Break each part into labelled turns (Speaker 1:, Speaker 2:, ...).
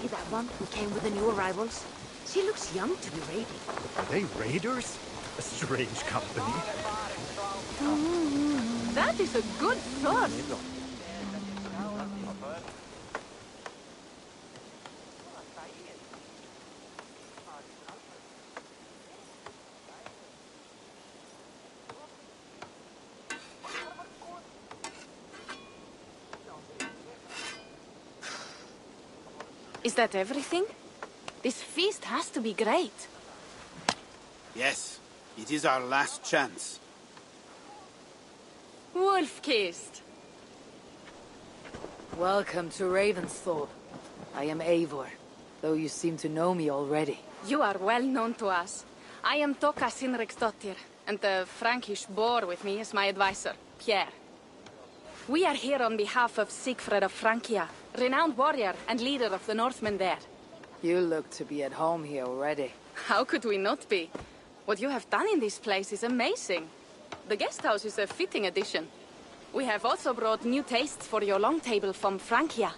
Speaker 1: See that one who came with the new arrivals? She looks young to be raiding.
Speaker 2: Are they raiders? A strange company.
Speaker 1: That is a good sword. Is that everything? This feast has to be great.
Speaker 3: Yes, it is our last chance.
Speaker 1: Wolf-kissed.
Speaker 4: Welcome to Ravensthorpe. I am Eivor, though you seem to know me already.
Speaker 1: You are well known to us. I am Toka Sinriksdottir, and the Frankish boar with me is my advisor, Pierre. We are here on behalf of Sigfred of Francia, renowned warrior and leader of the Northmen there.
Speaker 4: You look to be at home here already.
Speaker 1: How could we not be? What you have done in this place is amazing. The guest house is a fitting addition. We have also brought new tastes for your long table from Francia.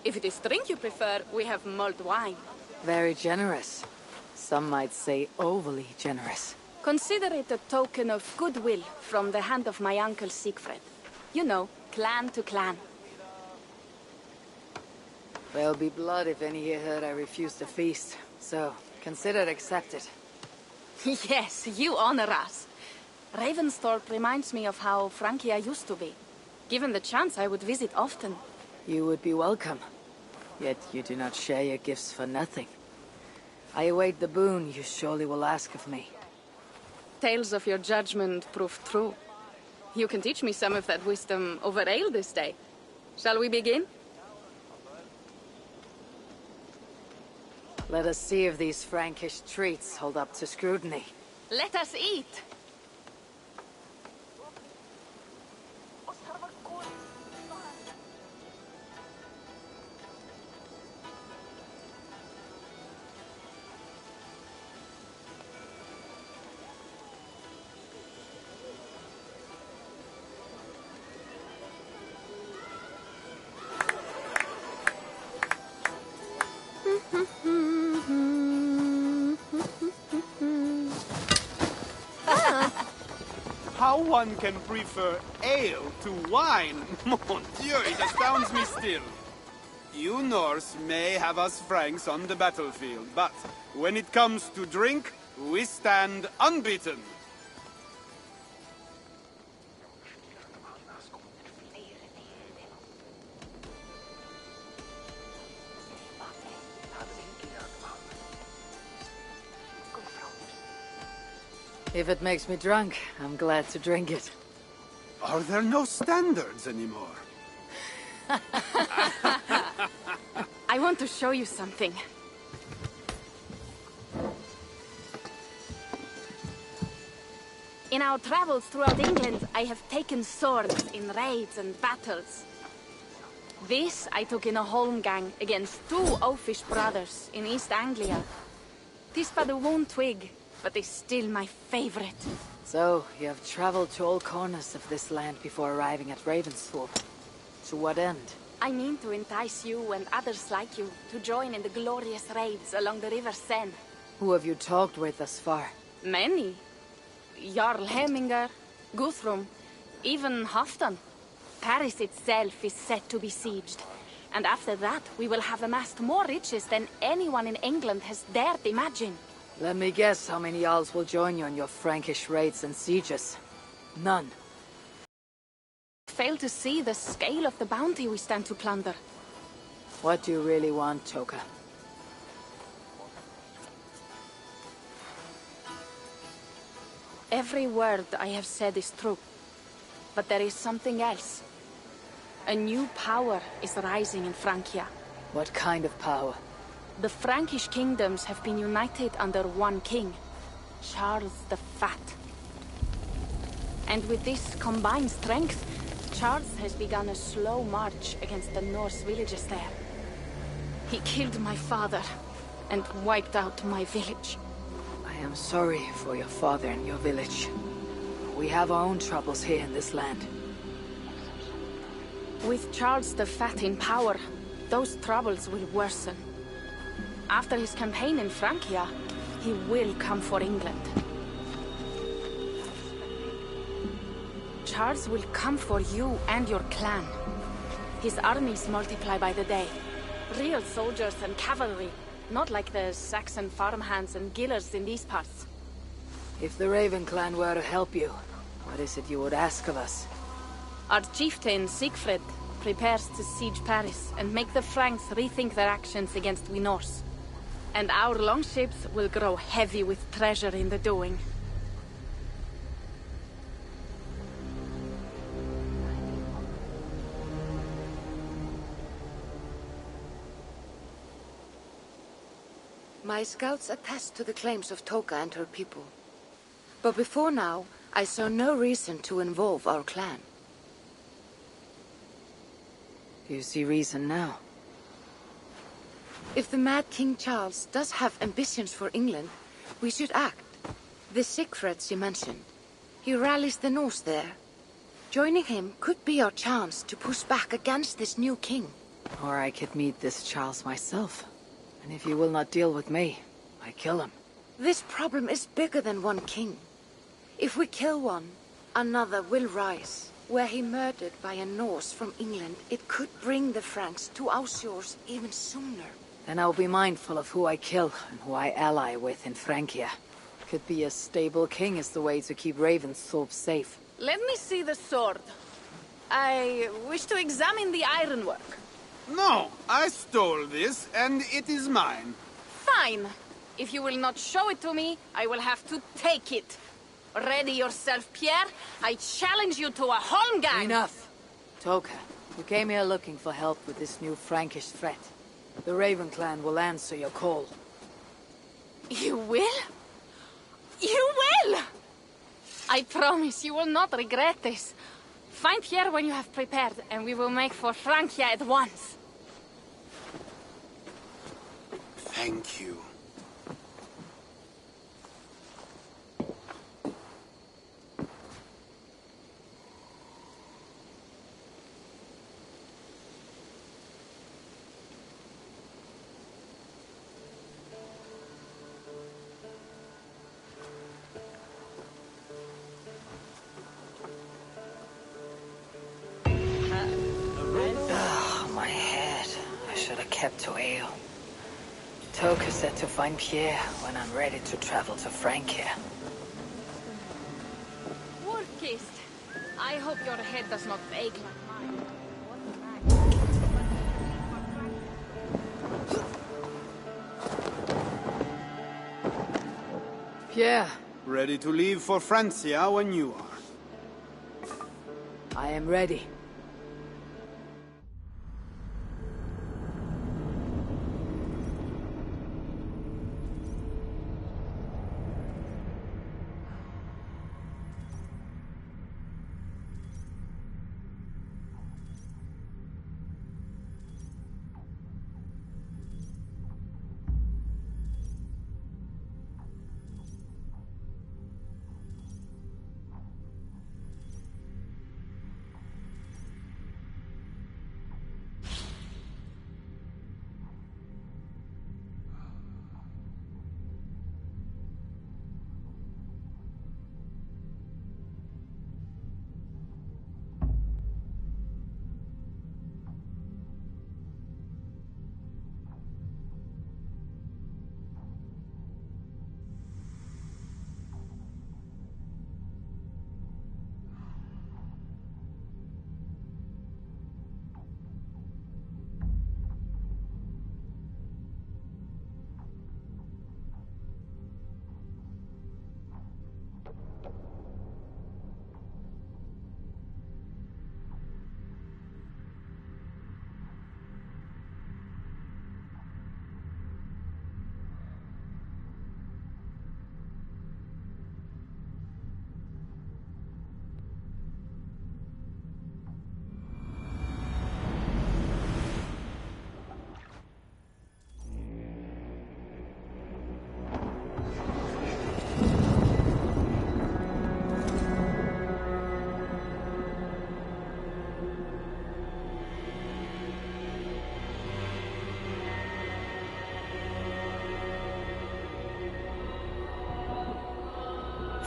Speaker 1: If it is drink you prefer, we have mulled wine.
Speaker 4: Very generous. Some might say overly generous.
Speaker 1: Consider it a token of goodwill from the hand of my uncle Sigfred. You know, clan to clan.
Speaker 4: There'll be blood if any here heard I refuse the feast, so consider it accepted.
Speaker 1: Yes, you honor us. Ravensthorpe reminds me of how Francia used to be. Given the chance, I would visit often.
Speaker 4: You would be welcome. Yet you do not share your gifts for nothing. I await the boon you surely will ask of me.
Speaker 1: Tales of your judgment prove true. You can teach me some of that wisdom over ale this day. Shall we begin?
Speaker 4: Let us see if these Frankish treats hold up to scrutiny.
Speaker 1: Let us eat!
Speaker 3: How one can prefer ale to wine? Mon Dieu, it astounds me still. You Norse may have us Franks on the battlefield, but when it comes to drink, we stand unbeaten.
Speaker 4: If it makes me drunk, I'm glad to drink it.
Speaker 3: Are there no standards anymore?
Speaker 1: I want to show you something. In our travels throughout England, I have taken swords in raids and battles. This I took in a holmgang against two oafish brothers in East Anglia. 'Tis but a worn twig, but is still my favorite.
Speaker 4: So, you have traveled to all corners of this land before arriving at Ravensthorpe. To what end?
Speaker 1: I mean to entice you and others like you to join in the glorious raids along the River Seine.
Speaker 4: Who have you talked with thus far?
Speaker 1: Many. Jarl Heminger, Guthrum, even Halfdan. Paris itself is set to be sieged. And after that, we will have amassed more riches than anyone in England has dared imagine.
Speaker 4: Let me guess how many Jarls will join you in your Frankish raids and sieges. None.
Speaker 1: Fail to see the scale of the bounty we stand to plunder.
Speaker 4: What do you really want, Toka?
Speaker 1: Every word I have said is true. But there is something else. A new power is rising in Francia.
Speaker 4: What kind of power?
Speaker 1: The Frankish kingdoms have been united under one king, Charles the Fat. And with this combined strength, Charles has begun a slow march against the Norse villages there. He killed my father and wiped out my village.
Speaker 4: I am sorry for your father and your village. We have our own troubles here in this land.
Speaker 1: With Charles the Fat in power, those troubles will worsen. After his campaign in Francia, he will come for England. Charles will come for you and your clan. His armies multiply by the day. Real soldiers and cavalry, not like the Saxon farmhands and gillers in these parts.
Speaker 4: If the Raven clan were to help you, what is it you would ask of us?
Speaker 1: Our chieftain, Siegfried, prepares to siege Paris and make the Franks rethink their actions against we Norse. And our longships will grow heavy with treasure in the doing.
Speaker 5: My scouts attest to the claims of Toka and her people. But before now, I saw no reason to involve our clan.
Speaker 4: Do you see reason now?
Speaker 5: If the mad King Charles does have ambitions for England, we should act. The Siegfrieds you mentioned. He rallies the Norse there. Joining him could be our chance to push back against this new king.
Speaker 4: Or I could meet this Charles myself. And if you will not deal with me, I kill him.
Speaker 5: This problem is bigger than one king. If we kill one, another will rise. Were he murdered by a Norse from England, it could bring the Franks to our shores even sooner.
Speaker 4: Then I'll be mindful of who I kill and who I ally with in Francia. Could be a stable king is the way to keep Ravensthorpe safe.
Speaker 1: Let me see the sword. I wish to examine the ironwork.
Speaker 3: No, I stole this, and it is mine.
Speaker 1: Fine. If you will not show it to me, I will have to take it. Ready yourself, Pierre. I challenge you to a holmgang.
Speaker 4: Enough! Toka, you came here looking for help with this new Frankish threat. The Raven clan will answer your call.
Speaker 1: You will? You will! I promise you will not regret this. Find Pierre when you have prepared, and we will make for Francia at once.
Speaker 3: Thank you.
Speaker 4: My head. I should have kept to ale. Toka said to find Pierre when I'm ready to travel to Francia.
Speaker 1: Wolf-kissed. I hope your head does not ache like mine.
Speaker 4: Pierre,
Speaker 3: Ready to leave for Francia when you are.
Speaker 4: I am ready.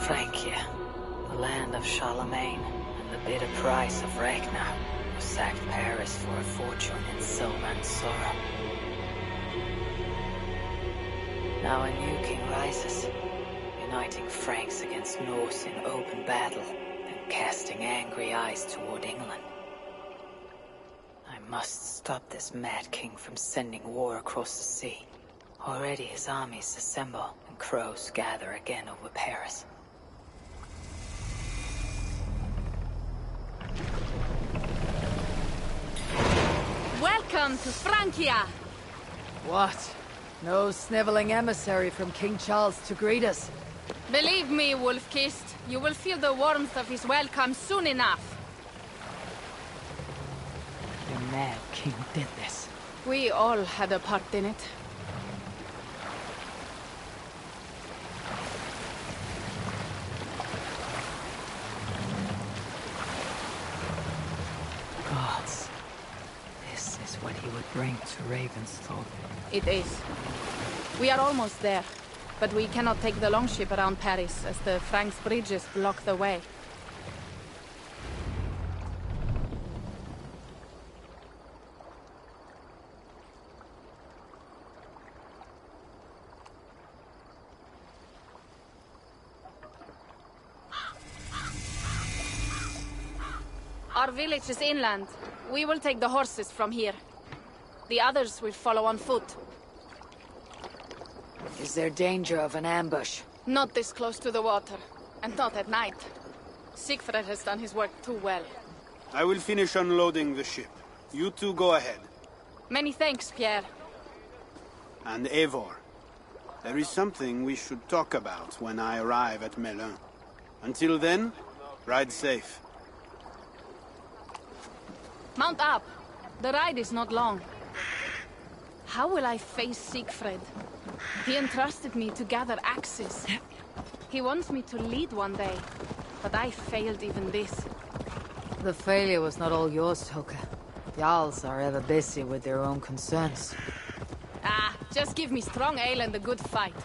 Speaker 4: Francia, the land of Charlemagne, and the bitter price of Ragnar, who sacked Paris for a fortune in silver and sorrow. Now a new king rises, uniting Franks against Norse in open battle, and casting angry eyes toward England. I must stop this mad king from sending war across the sea. Already his armies assemble, and crows gather again over Paris.
Speaker 1: Welcome to Francia!
Speaker 6: What? No sniveling emissary from King Charles to greet us?
Speaker 1: Believe me, Wolf-Kissed, you will feel the warmth of his welcome soon enough.
Speaker 6: The mad king did this.
Speaker 1: We all had a part in it.
Speaker 6: Gods. This is what he would bring to Ravensthorpe.
Speaker 1: It is. We are almost there, but we cannot take the longship around Paris as the Franks' bridges block the way. Our village is inland. We will take the horses from here. The others will follow on foot.
Speaker 6: Is there danger of an ambush?
Speaker 1: Not this close to the water, and not at night. Siegfried has done his work too well.
Speaker 3: I will finish unloading the ship. You two go ahead.
Speaker 1: Many thanks, Pierre.
Speaker 3: And Eivor. There is something we should talk about when I arrive at Melun. Until then, ride safe.
Speaker 1: Mount up. The ride is not long. How will I face Siegfried? He entrusted me to gather axes. He wants me to lead one day, but I failed even this.
Speaker 6: The failure was not all yours, Toka. Jarls are ever busy with their own concerns.
Speaker 1: Ah, just give me strong ale and a good fight.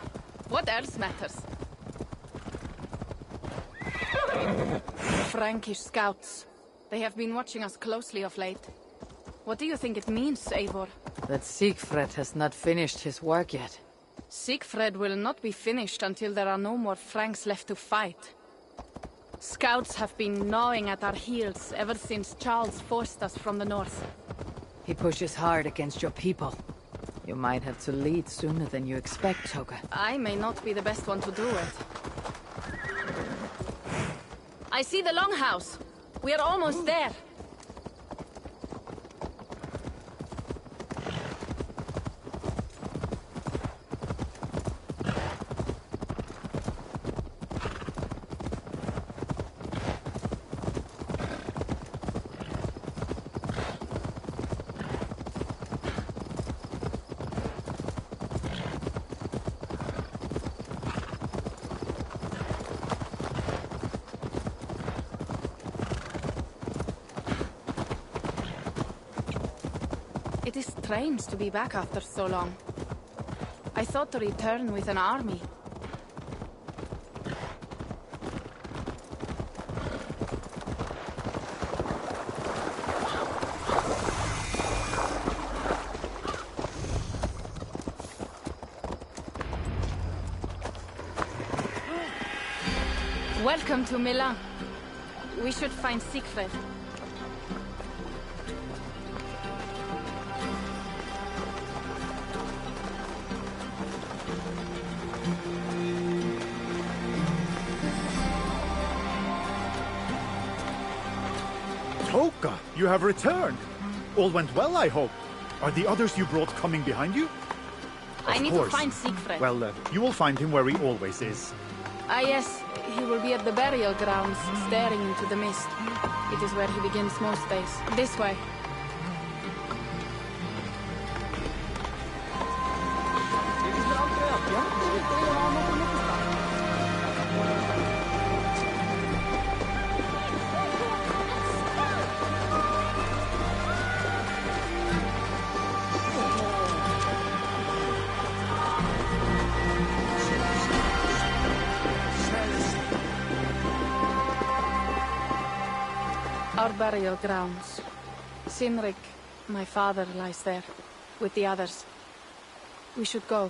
Speaker 1: What else matters? Frankish scouts. They have been watching us closely of late. What do you think it means, Eivor?
Speaker 6: That Siegfried has not finished his work yet.
Speaker 1: Siegfried will not be finished until there are no more Franks left to fight. Scouts have been gnawing at our heels ever since Charles forced us from the north.
Speaker 6: He pushes hard against your people. You might have to lead sooner than you expect, Toka.
Speaker 1: I may not be the best one to do it. I see the longhouse. We are almost there. It is strange to be back after so long. I thought to return with an army. Welcome to Milan. We should find Siegfried.
Speaker 2: Toka, you have returned. All went well, I hope. Are the others you brought coming behind you?
Speaker 1: I need to
Speaker 2: course.
Speaker 1: find Siegfried.
Speaker 2: Well, you will find him where he always is.
Speaker 1: Ah yes, he will be at the burial grounds, staring into the mist. It is where he begins most days. This way. our burial grounds. Sinrik, my father, lies there, with the others. We should go.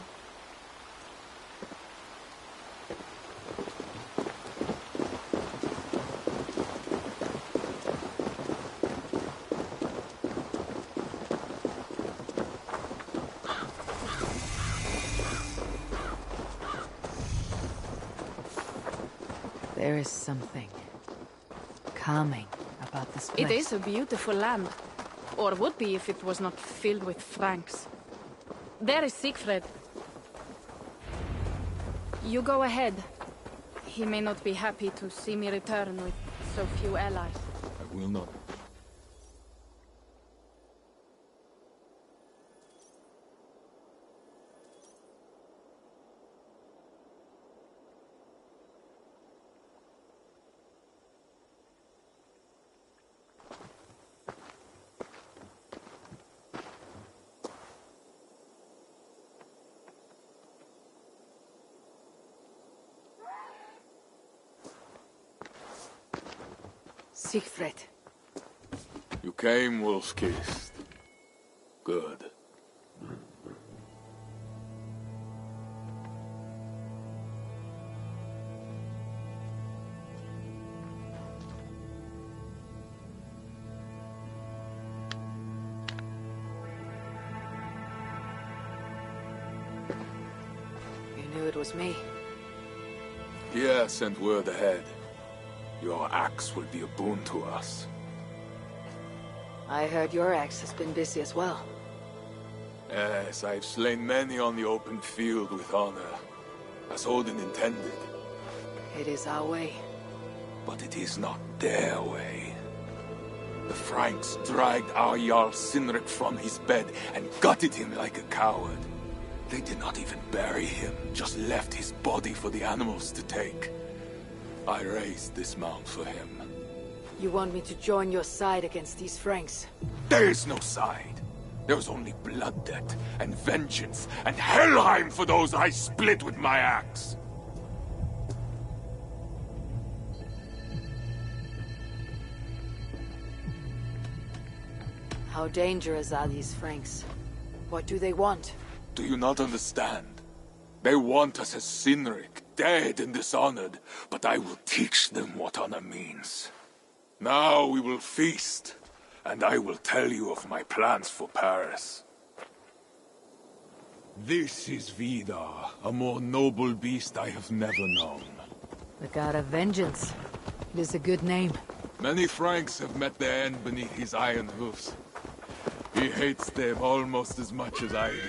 Speaker 6: There is something calming about this place.
Speaker 1: It is a beautiful land. Or would be if it was not filled with Franks. There is Siegfried. You go ahead. He may not be happy to see me return with so few allies.
Speaker 7: I will not.
Speaker 5: Siegfried.
Speaker 7: You came, wolf-kissed. Good.
Speaker 5: You knew it was me.
Speaker 7: Pierre sent word ahead. Your axe will be a boon to us.
Speaker 5: I heard your axe has been busy as well.
Speaker 7: Yes, I've slain many on the open field with honor, as Odin intended.
Speaker 5: It is our way.
Speaker 7: But it is not their way. The Franks dragged our Jarl Sinrik from his bed and gutted him like a coward. They did not even bury him, just left his body for the animals to take. I raised this mound for him.
Speaker 5: You want me to join your side against these Franks?
Speaker 7: There is no side. There is only blood debt, and vengeance, and Helheim for those I split with my axe.
Speaker 5: How dangerous are these Franks? What do they want?
Speaker 7: Do you not understand? They want us as Sinrik, dead and dishonored, but I will teach them what honor means. Now we will feast, and I will tell you of my plans for Paris. This is Vidar, a more noble beast I have never known.
Speaker 6: The god of vengeance. It is a good name.
Speaker 7: Many Franks have met their end beneath his iron hoofs. He hates them almost as much as I do.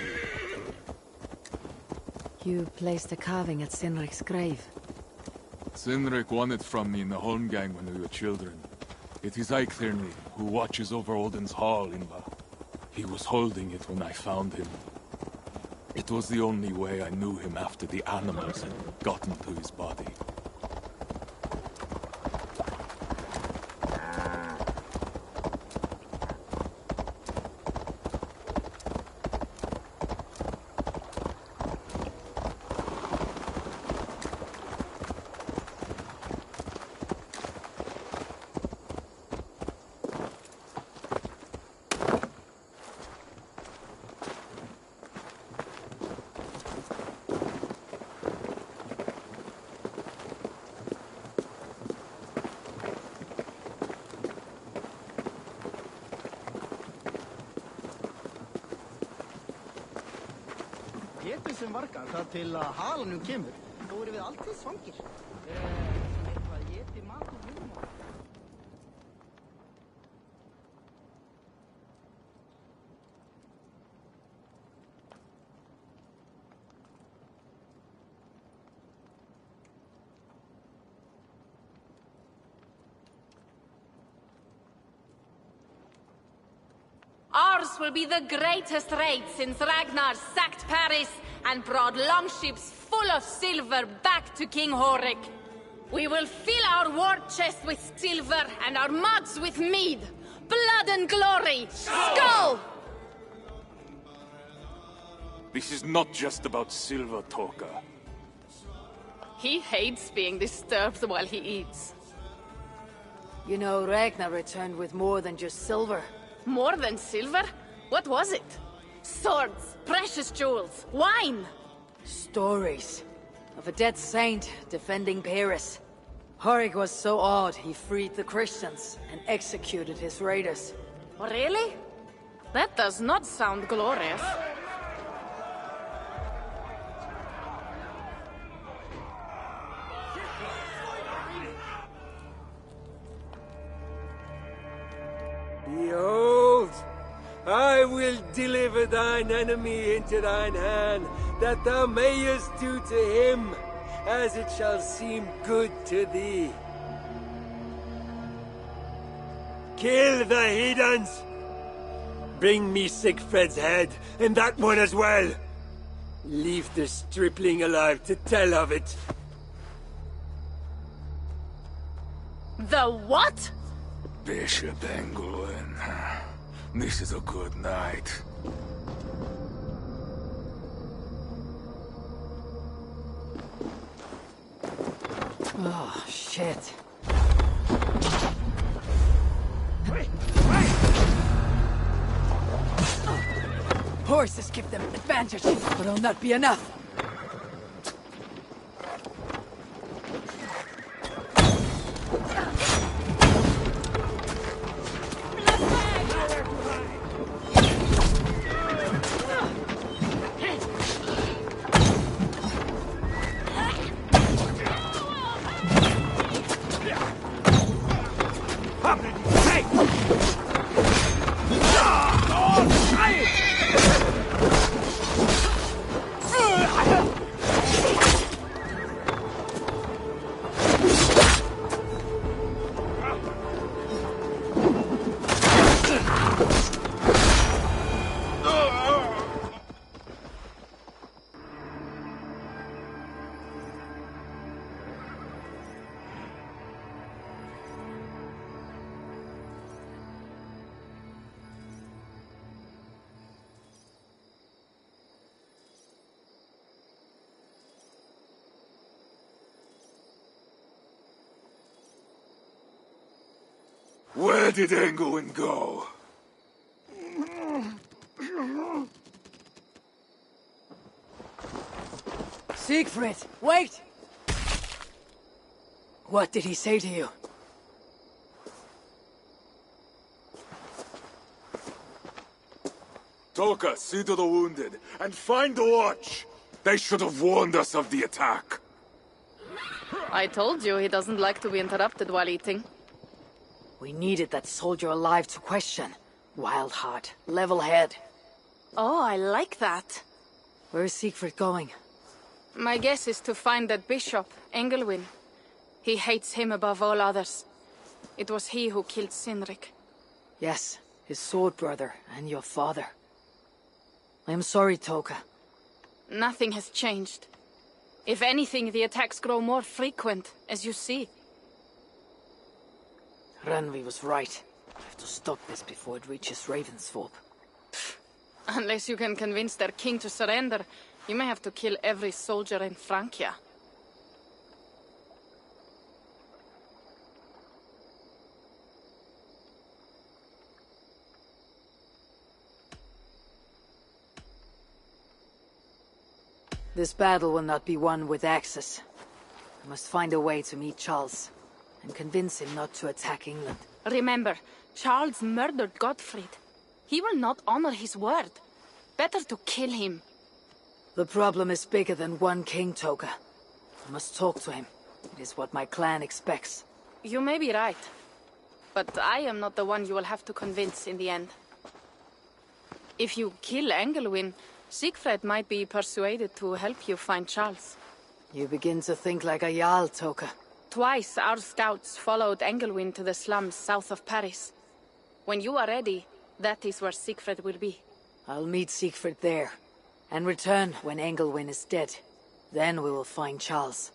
Speaker 6: You placed a carving at Sinrik's grave.
Speaker 7: Sinrik won it from me in the Holmgang when we were children. It is Eiktherni, who watches over Odin's hall in He was holding it when I found him. It was the only way I knew him after the animals had gotten to his body.
Speaker 8: Getur sem vargar það til að halanum kemur, þá erum við alltaf svangir. Sem eitthvað éti mat úr munum á.
Speaker 1: Ours will be the greatest raid since Ragnar sacked Paris and brought longships full of silver back to King Horik. We will fill our war chest with silver and our mugs with mead. Blood and glory! Skull!
Speaker 7: This is not just about silver, Toka.
Speaker 1: He hates being disturbed while he eats.
Speaker 6: You know, Ragnar returned with more than just silver.
Speaker 1: More than silver? What was it? Swords, precious jewels, wine!
Speaker 6: Stories of a dead saint defending Paris. Horik was so awed he freed the Christians and executed his raiders.
Speaker 1: Really? That does not sound glorious.
Speaker 9: Behold, I will deliver thine enemy into thine hand, that thou mayest do to him as it shall seem good to thee. Kill the heathens! Bring me Sigfred's head, and that one as well! Leave the stripling alive to tell of it.
Speaker 1: The what?
Speaker 7: Bishop Engelwin. This is a good night.
Speaker 6: Oh, shit. Horses give them advantage, but it'll not be enough.
Speaker 7: Where did Engelwin go?
Speaker 6: Siegfried, wait! What did he say to you?
Speaker 7: Toka, see to the wounded, and find the watch! They should have warned us of the attack.
Speaker 1: I told you he doesn't like to be interrupted while eating.
Speaker 6: We needed that soldier alive to question. Wild heart, level head.
Speaker 1: Oh, I like that.
Speaker 6: Where is Siegfried going?
Speaker 1: My guess is to find that bishop, Engelwin. He hates him above all others. It was he who killed Cynric.
Speaker 6: Yes, his sword brother and your father. I am sorry, Toka.
Speaker 1: Nothing has changed. If anything, the attacks grow more frequent, as you see.
Speaker 6: Randvi was right. I have to stop this before it reaches Ravensthorpe.
Speaker 1: Unless you can convince their king to surrender, you may have to kill every soldier in Francia.
Speaker 6: This battle will not be won with axes. I must find a way to meet Charles, and convince him not to attack England.
Speaker 1: Remember, Charles murdered Godfried. He will not honor his word. Better to kill him.
Speaker 6: The problem is bigger than one king, Toka. I must talk to him. It is what my clan expects.
Speaker 1: You may be right. But I am not the one you will have to convince in the end. If you kill Engelwin, Siegfried might be persuaded to help you find Charles.
Speaker 6: You begin to think like a Jarl, Toka.
Speaker 1: Twice our scouts followed Engelwin to the slums south of Paris. When you are ready, that is where Siegfried will be.
Speaker 6: I'll meet Siegfried there, and return when Engelwin is dead. Then we will find Charles.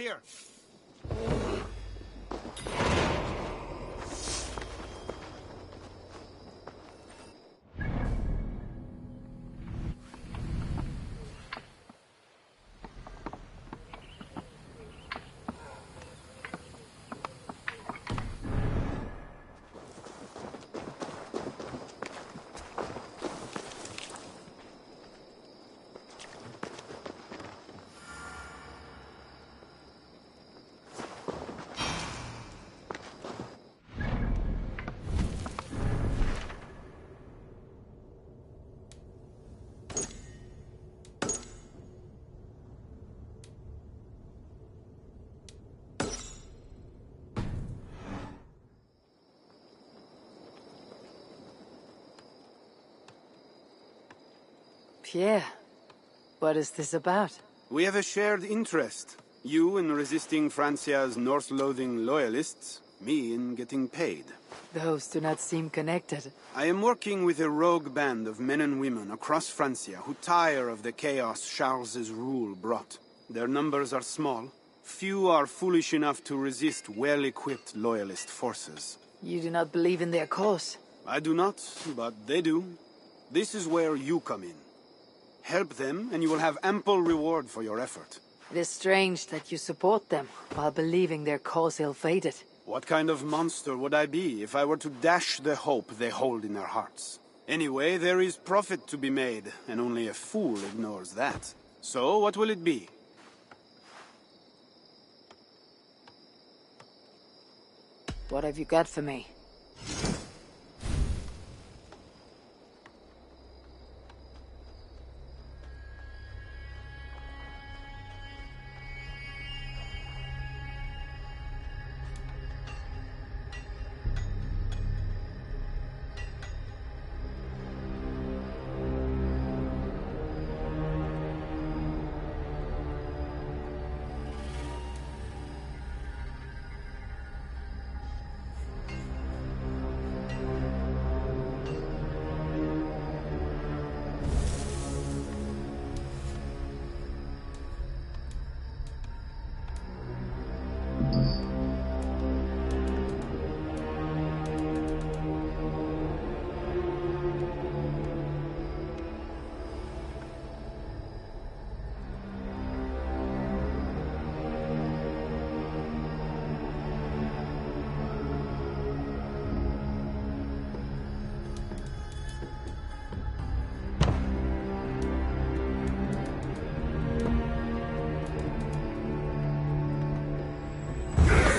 Speaker 3: here.
Speaker 6: Pierre, what is this about?
Speaker 3: We have a shared interest. You in resisting Francia's Norse-loathing loyalists, me in getting paid.
Speaker 6: Those do not seem connected.
Speaker 3: I am working with a rogue band of men and women across Francia who tire of the chaos Charles's rule brought. Their numbers are small. Few are foolish enough to resist well-equipped loyalist forces.
Speaker 6: You do not believe in their cause?
Speaker 3: I do not, but they do. This is where you come in. Help them, and you will have ample reward for your effort.
Speaker 6: It is strange that you support them, while believing their cause ill-fated.
Speaker 3: What kind of monster would I be if I were to dash the hope they hold in their hearts? Anyway, there is profit to be made, and only a fool ignores that. So, what will it be?
Speaker 6: What have you got for me?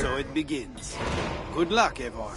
Speaker 3: So it begins. Good luck, Eivor.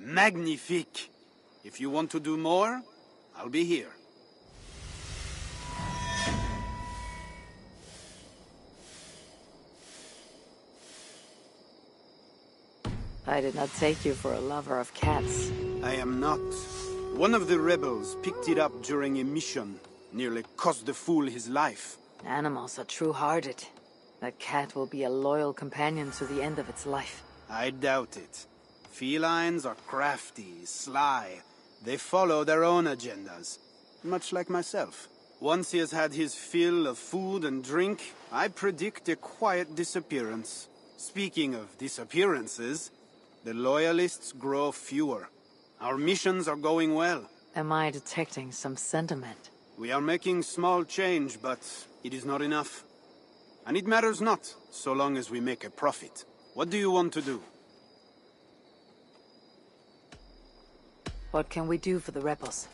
Speaker 3: Magnifique. If you want to do more, I'll be here.
Speaker 6: I did not take you for a lover of cats.
Speaker 3: I am not. One of the rebels picked it up during a mission. Nearly cost the fool his life.
Speaker 6: Animals are true-hearted. That cat will be a loyal companion to the end of its life.
Speaker 3: I doubt it. Felines are crafty, sly. They follow their own agendas. Much like myself. Once he has had his fill of food and drink, I predict a quiet disappearance. Speaking of disappearances, the loyalists grow fewer. Our missions are going well.
Speaker 6: Am I detecting some sentiment?
Speaker 3: We are making small change, but it is not enough. And it matters not, so long as we make a profit. What do you want to do?
Speaker 6: What can we do for the rebels?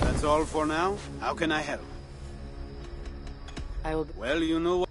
Speaker 3: That's all for now? How can I help?
Speaker 6: I will...
Speaker 3: Well, you know what...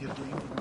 Speaker 2: what you're doing.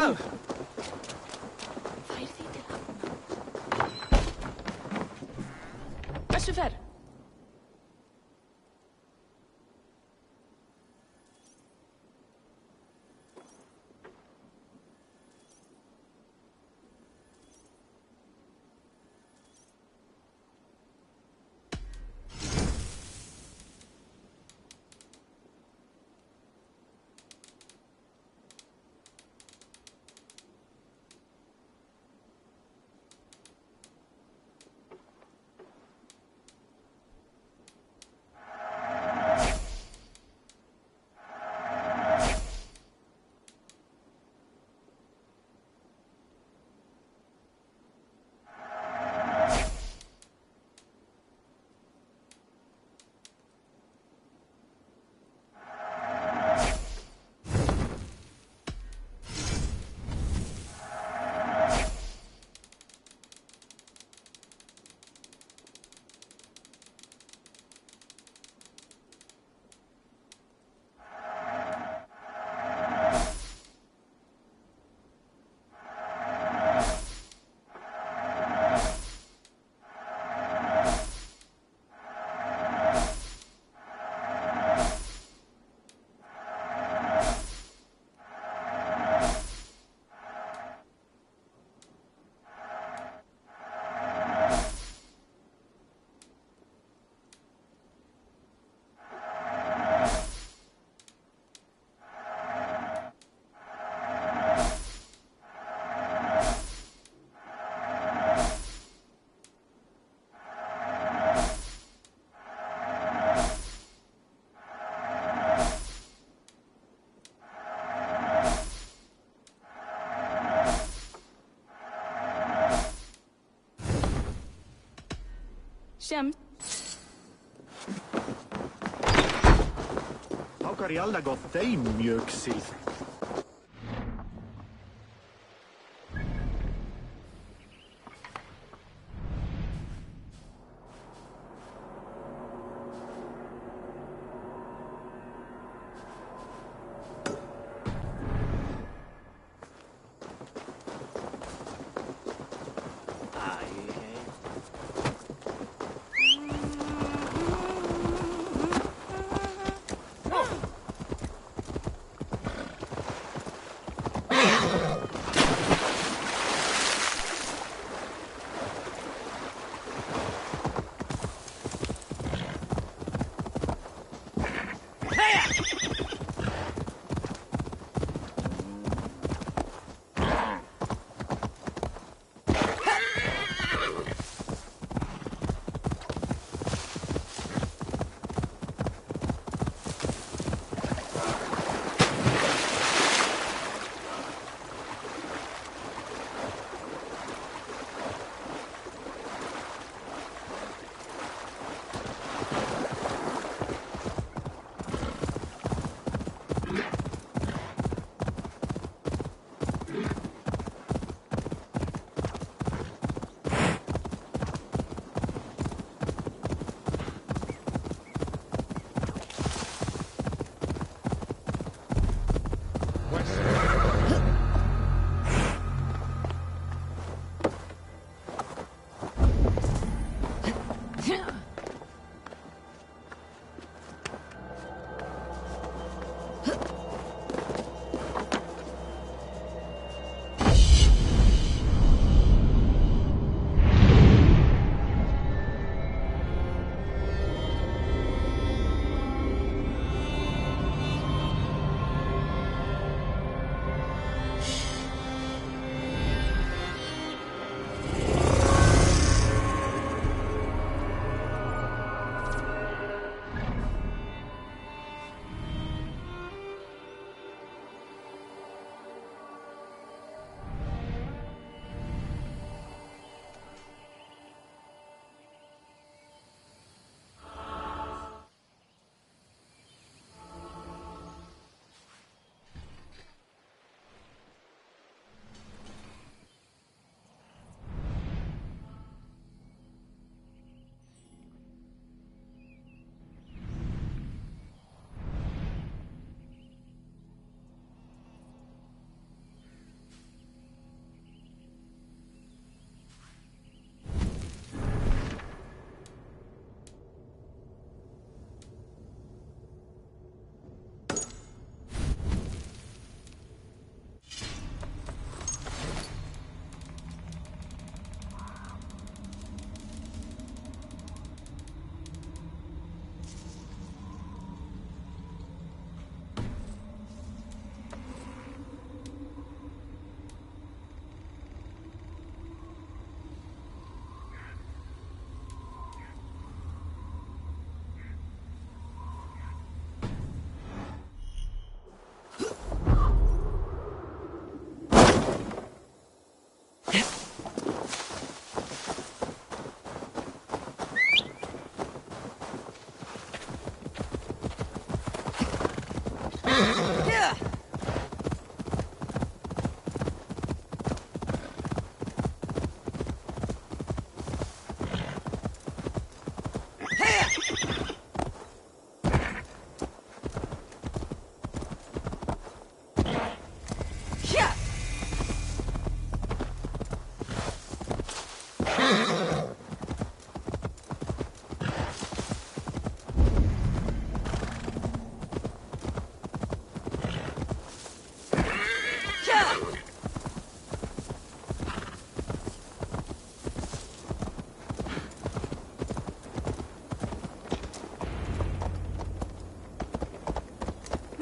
Speaker 3: Oh!
Speaker 1: Hversu fer? Skämt.
Speaker 2: Hákar í alla gott þeim mjög síð.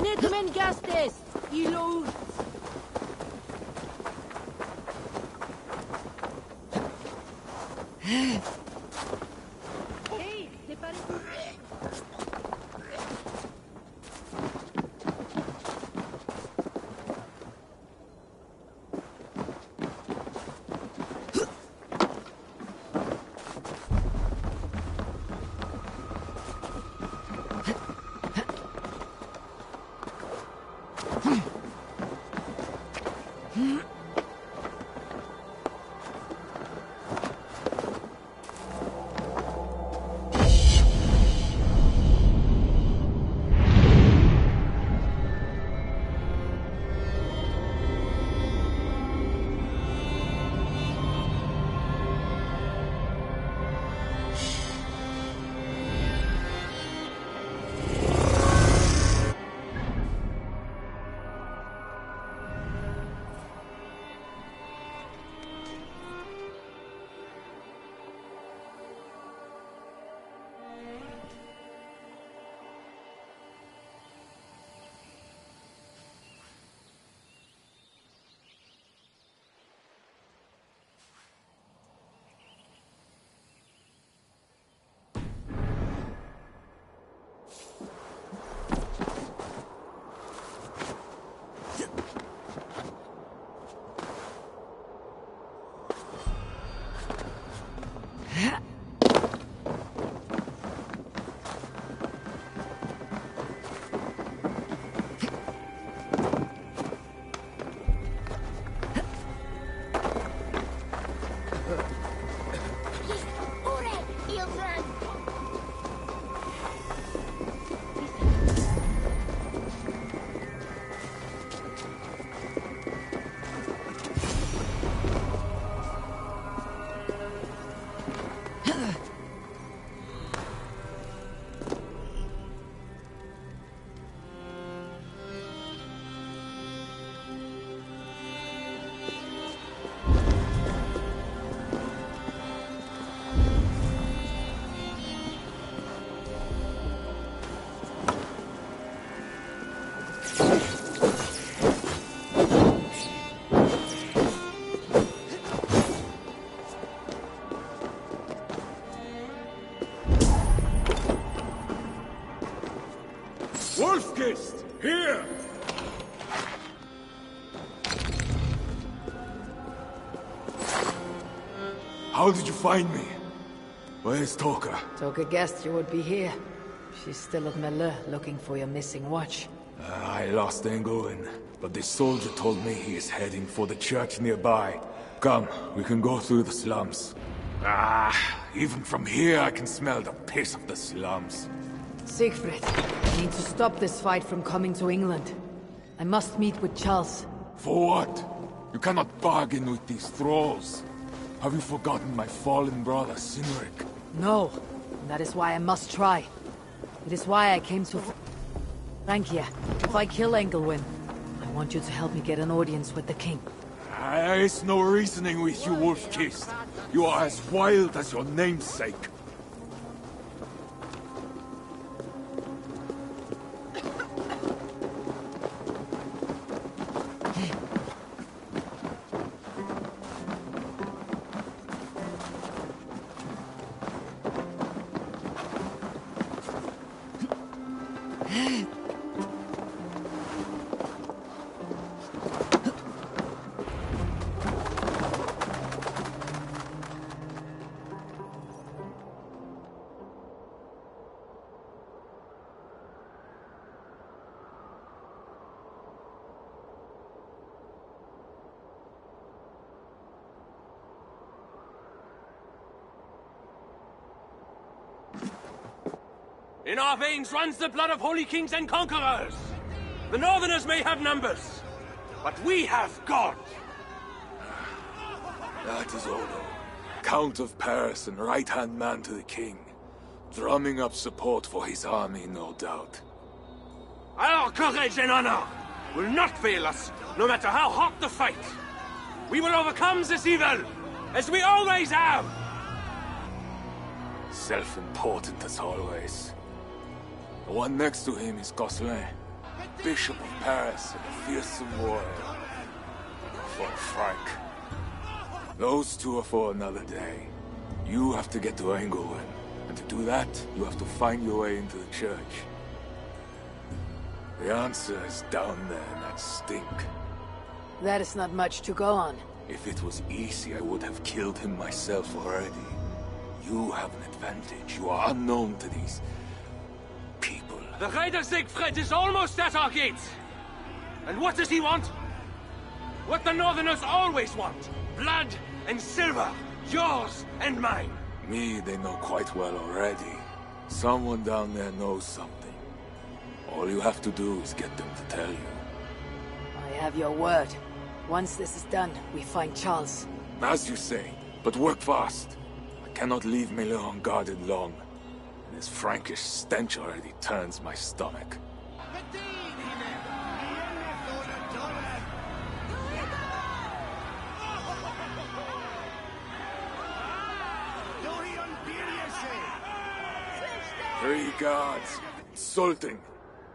Speaker 6: Netmen gastes! Ilo! Hey, te pare...
Speaker 9: Wolfkist! Here!
Speaker 7: How did you find me? Where's Toka?
Speaker 6: Toka guessed you would be here. She's still at Melle, looking for your missing watch.
Speaker 7: I lost Engelwin, but this soldier told me he is heading for the church nearby. Come, we can go through the slums. Even from here I can smell the piss of the slums.
Speaker 6: Siegfried, I need to stop this fight from coming to England. I must meet with Charles.
Speaker 7: For what? You cannot bargain with these thralls. Have you forgotten my fallen brother, Cynric?
Speaker 6: No, and that is why I must try. It is why I came to Francia. If I kill Engelwin, I want you to help me get an audience with the king.
Speaker 7: There is no reasoning with you, Wolfkist. You are as wild as your namesake.
Speaker 9: In our veins runs the blood of holy kings and conquerors. The Northerners may have numbers, but we have God.
Speaker 7: That is Odo, Count of Paris and right-hand man to the king. Drumming up support for his army, no doubt.
Speaker 9: Our courage and honor will not fail us, no matter how hot the fight. We will overcome this evil, as we always have.
Speaker 7: Self-important as always. The one next to him is Gosselin, Bishop of Paris and a fearsome warrior. For Frank. Those two are for another day. You have to get to Engelwin, and to do that, you have to find your way into the church. The answer is down there in that stink.
Speaker 6: That is not much to go on.
Speaker 7: If it was easy, I would have killed him myself already. You have an advantage. You are unknown to these people.
Speaker 9: The Raider Siegfried is almost at our gates. And what does he want? What the Northerners always want. Blood and silver. Yours and mine.
Speaker 7: Me, they know quite well already. Someone down there knows something. All you have to do is get them to tell you.
Speaker 6: I have your word. Once this is done, we find Charles.
Speaker 7: As you say, but work fast. I cannot leave Miller unguarded long. And his Frankish stench already turns my stomach. Three guards. Insulting.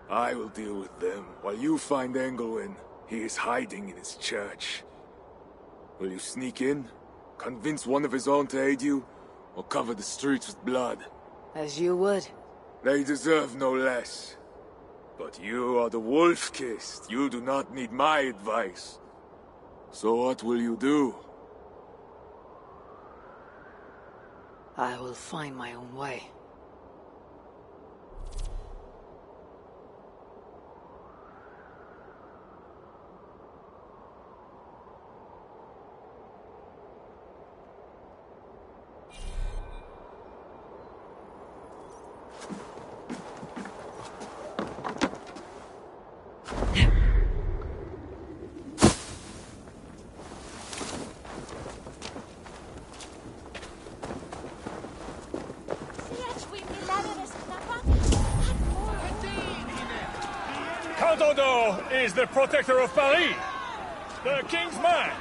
Speaker 7: I will deal with them, while you find Engelwin. He is hiding in his church. Will you sneak in? Convince one of his own to aid you? Or cover the streets with blood?
Speaker 6: As you would.
Speaker 7: They deserve no less. But you are the wolf-kissed. You do not need my advice. So what will you do?
Speaker 6: I will find my own way.
Speaker 10: Count Odo is the protector of Paris, the king's man,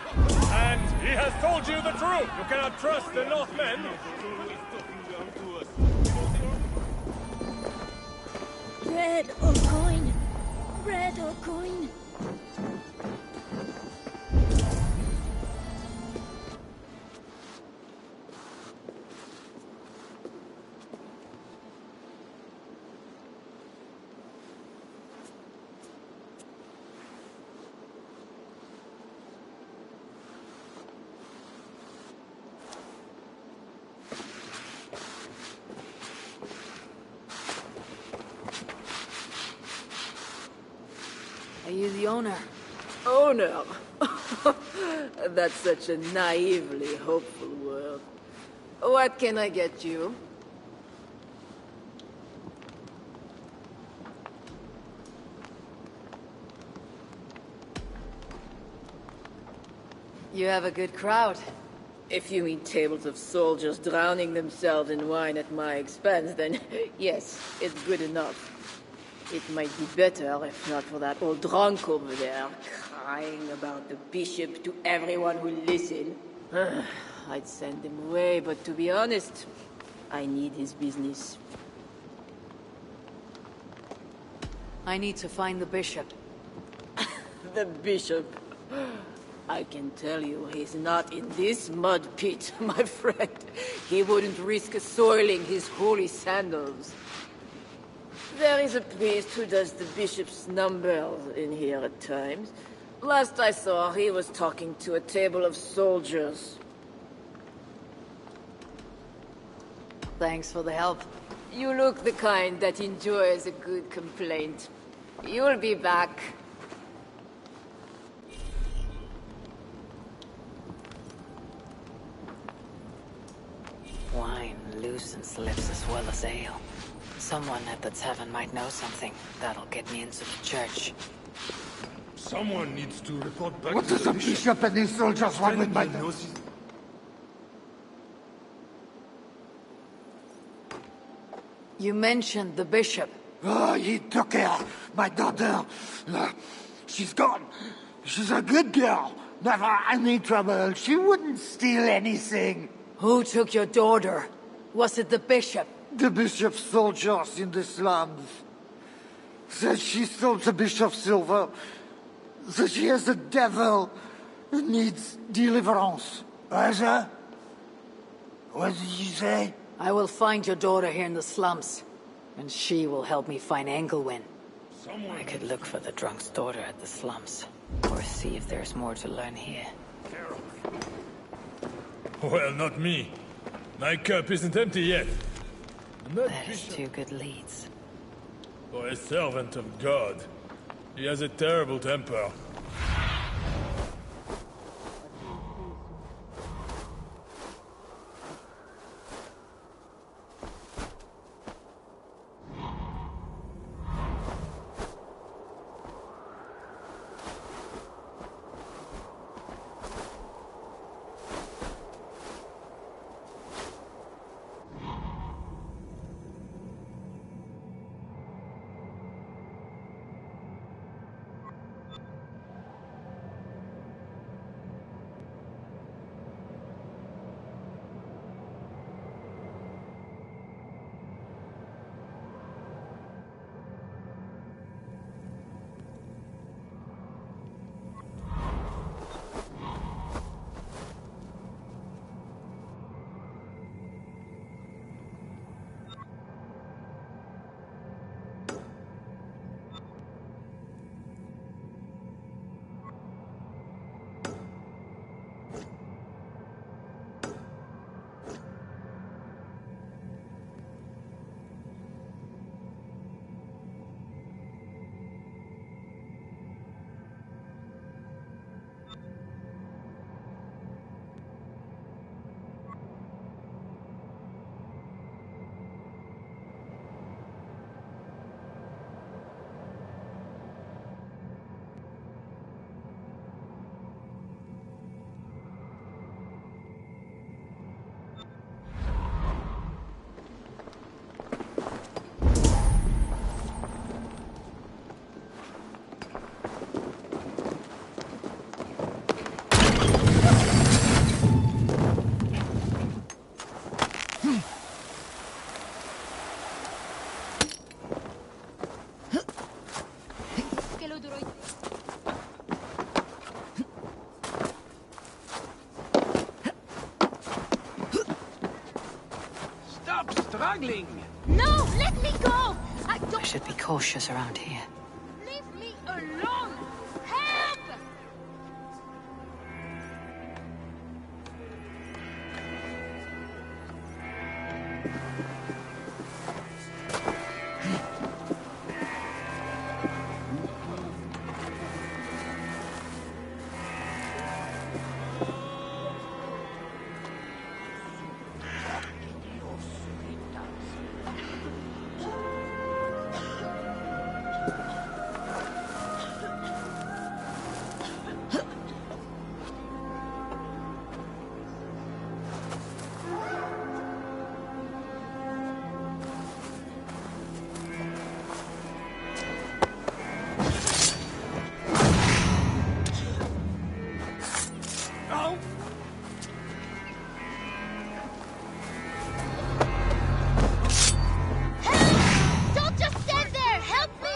Speaker 10: and he has told you the truth. You cannot trust the Northmen.
Speaker 11: Bread or coin? Bread or coin?
Speaker 6: Are you the owner?
Speaker 12: Owner? That's such a naively hopeful word. What can I get you?
Speaker 6: You have a good crowd.
Speaker 12: If you mean tables of soldiers drowning themselves in wine at my expense, then yes, it's good enough. It might be better if not for that old drunk over there, crying about the bishop to everyone who listen. I'd send him away, but to be honest, I need his business.
Speaker 6: I need to find the bishop.
Speaker 12: The bishop? I can tell you he's not in this mud pit, my friend. He wouldn't risk soiling his holy sandals. There is a priest who does the bishop's numbers in here at times. Last I saw, he was talking to a table of soldiers.
Speaker 6: Thanks for the help.
Speaker 12: You look the kind that enjoys a good complaint. You'll be back.
Speaker 4: Wine loosens lips as well as ale. Someone at the tavern might know something. That'll get me into the church.
Speaker 10: Someone needs to report back
Speaker 13: What
Speaker 10: to
Speaker 13: does the bishop and his soldiers want with my...
Speaker 6: You mentioned the bishop.
Speaker 13: Oh, he took her, my daughter. She's gone. She's a good girl. Never any trouble. She wouldn't steal anything.
Speaker 6: Who took your daughter? Was it the bishop?
Speaker 13: The bishop's soldiers in the slums. Says she stole the bishop's silver. Says she has the devil and needs deliverance. What did you say?
Speaker 6: I will find your daughter here in the slums, and she will help me find Engelwin.
Speaker 4: I could look for the drunk's daughter at the slums, or see if there's more to learn here.
Speaker 10: Well, not me. My cup isn't empty yet.
Speaker 4: That is two good leads.
Speaker 10: For a servant of God. He has a terrible temper.
Speaker 12: Struggling!
Speaker 11: No, let me go! I
Speaker 4: I should be cautious around here.
Speaker 11: Leave me alone! Help! Don't just stand there! Help me!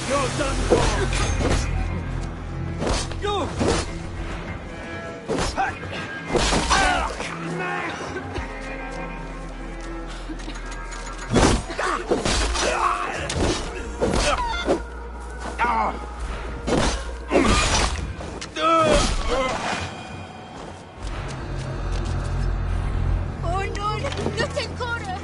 Speaker 9: You're done for! Go!
Speaker 11: Oh no, nothing, Cora!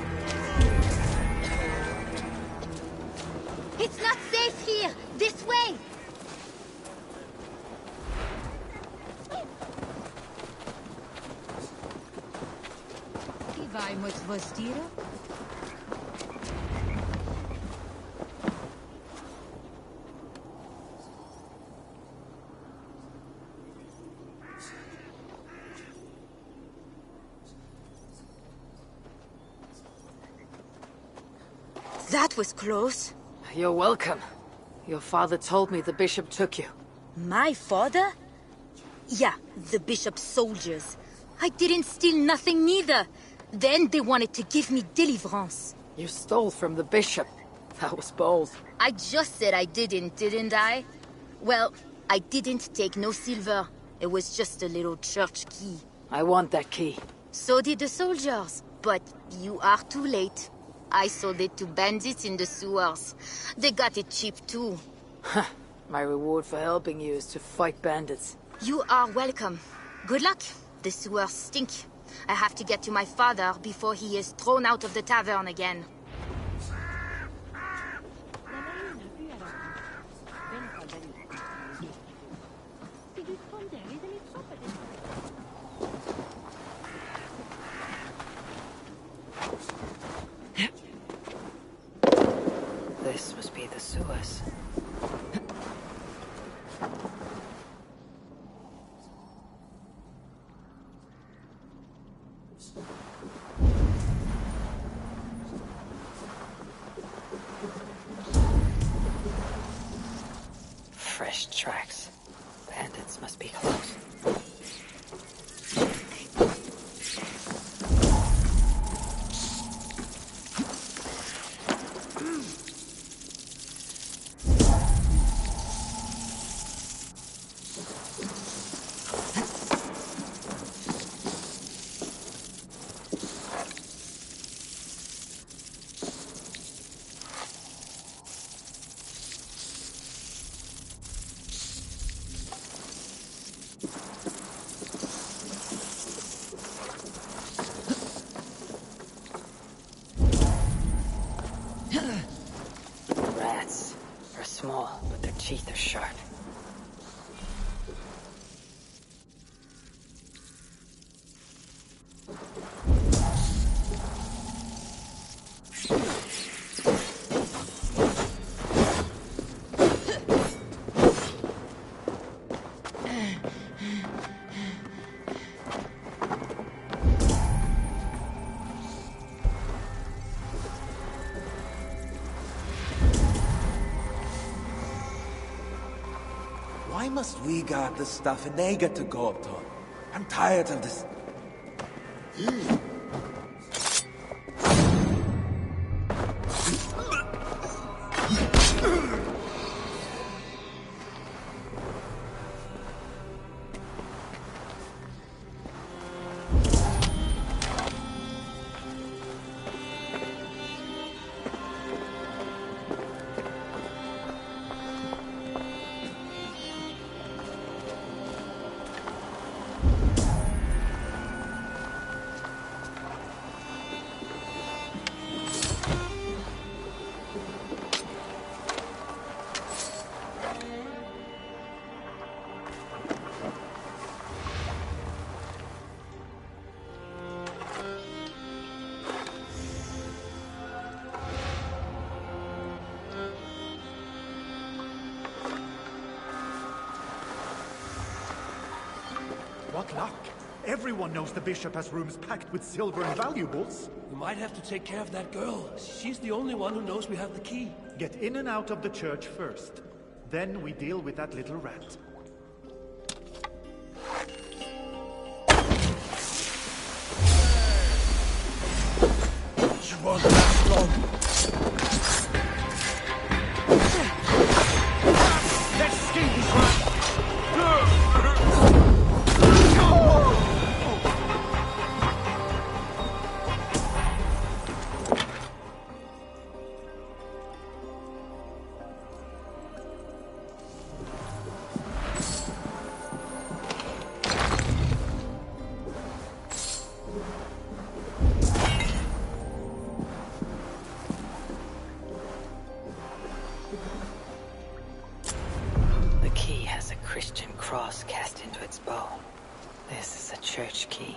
Speaker 11: It's not safe here! This way! That was close.
Speaker 6: You're welcome. Your father told me the bishop took you.
Speaker 11: My father? Yeah, the bishop's soldiers. I didn't steal nothing neither. Then they wanted to give me deliverance.
Speaker 6: You stole from the bishop. That was bold.
Speaker 11: I just said I didn't I? Well, I didn't take no silver. It was just a little church key.
Speaker 6: I want that key.
Speaker 11: So did the soldiers. But you are too late. I sold it to bandits in the sewers. They got it cheap too.
Speaker 6: My reward for helping you is to fight bandits.
Speaker 11: You are welcome. Good luck. The sewers stink. I have to get to my father before he is thrown out of the tavern again.
Speaker 4: This must be the sewers. Fresh tracks. Bandits must be close. Rats are small, but their teeth are sharp.
Speaker 14: Why must we guard this stuff and they get to go up top? I'm tired of this.
Speaker 2: What luck! Everyone knows the bishop has rooms packed with silver and valuables.
Speaker 15: We might have to take care of that girl. She's the only one who knows we have the key.
Speaker 2: Get in and out of the church first. Then we deal with that little rat.
Speaker 14: You won't last long.
Speaker 2: Let's skin this rat!
Speaker 4: The key has a Christian cross cast into its bow. This is a church key.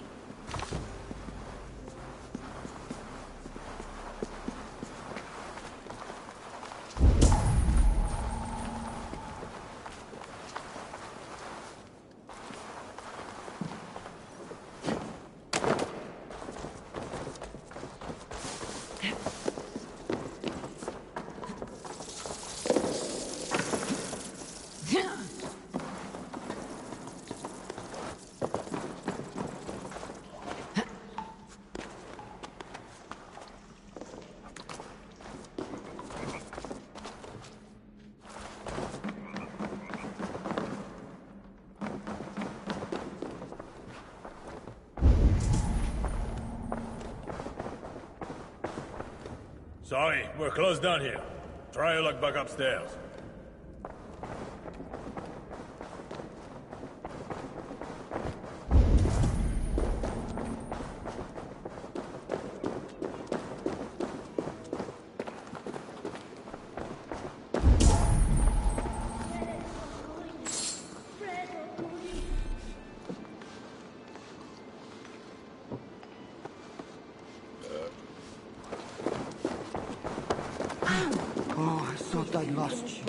Speaker 10: Sorry, we're closed down here. Try your luck back upstairs.
Speaker 13: Oh, I thought I'd lost you.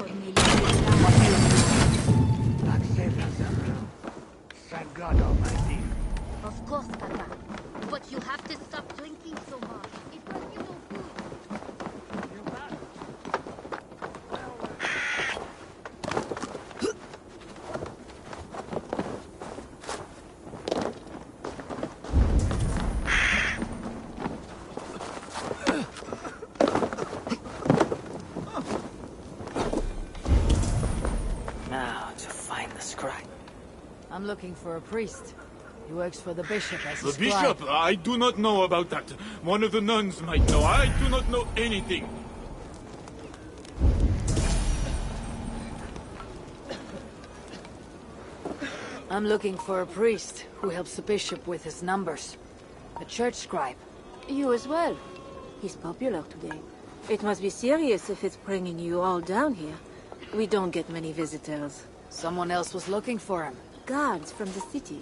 Speaker 16: Thank God Almighty.
Speaker 11: Of course, Papa. But you have to stop drinking so much. It does you no good.
Speaker 4: Now to find the scribe.
Speaker 6: I'm looking for a priest. He works for the bishop as a
Speaker 7: The
Speaker 6: scribe.
Speaker 7: bishop? I do not know about that. One of the nuns might know. I do not know anything.
Speaker 6: I'm looking for a priest who helps the bishop with his numbers. A church scribe.
Speaker 12: You as well. He's popular today. It must be serious if it's bringing you all down here. We don't get many visitors.
Speaker 6: Someone else was looking for him.
Speaker 12: Guards from the city.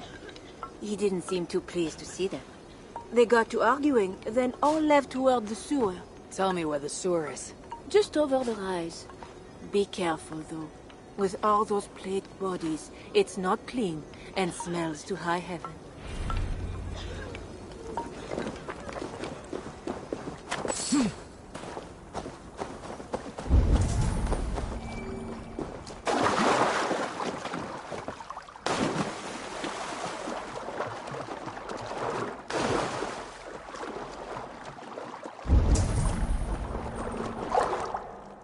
Speaker 12: He didn't seem too pleased to see them. They got to arguing, then all left toward the sewer.
Speaker 6: Tell me where the sewer is.
Speaker 12: Just over the rise. Be careful, though. With all those plagued bodies, it's not clean and smells to high heaven.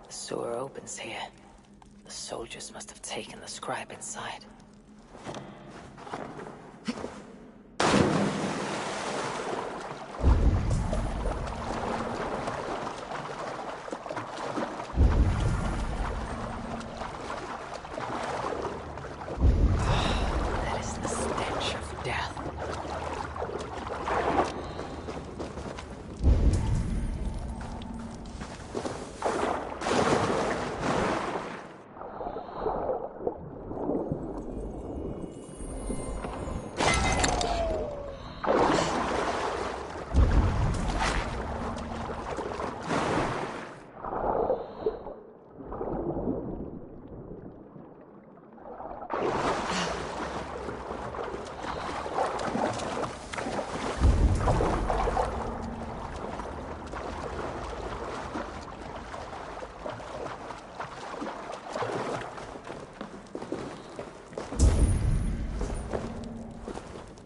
Speaker 4: The sewer opens here. The soldiers must have taken the scribe inside. That is the stench of death.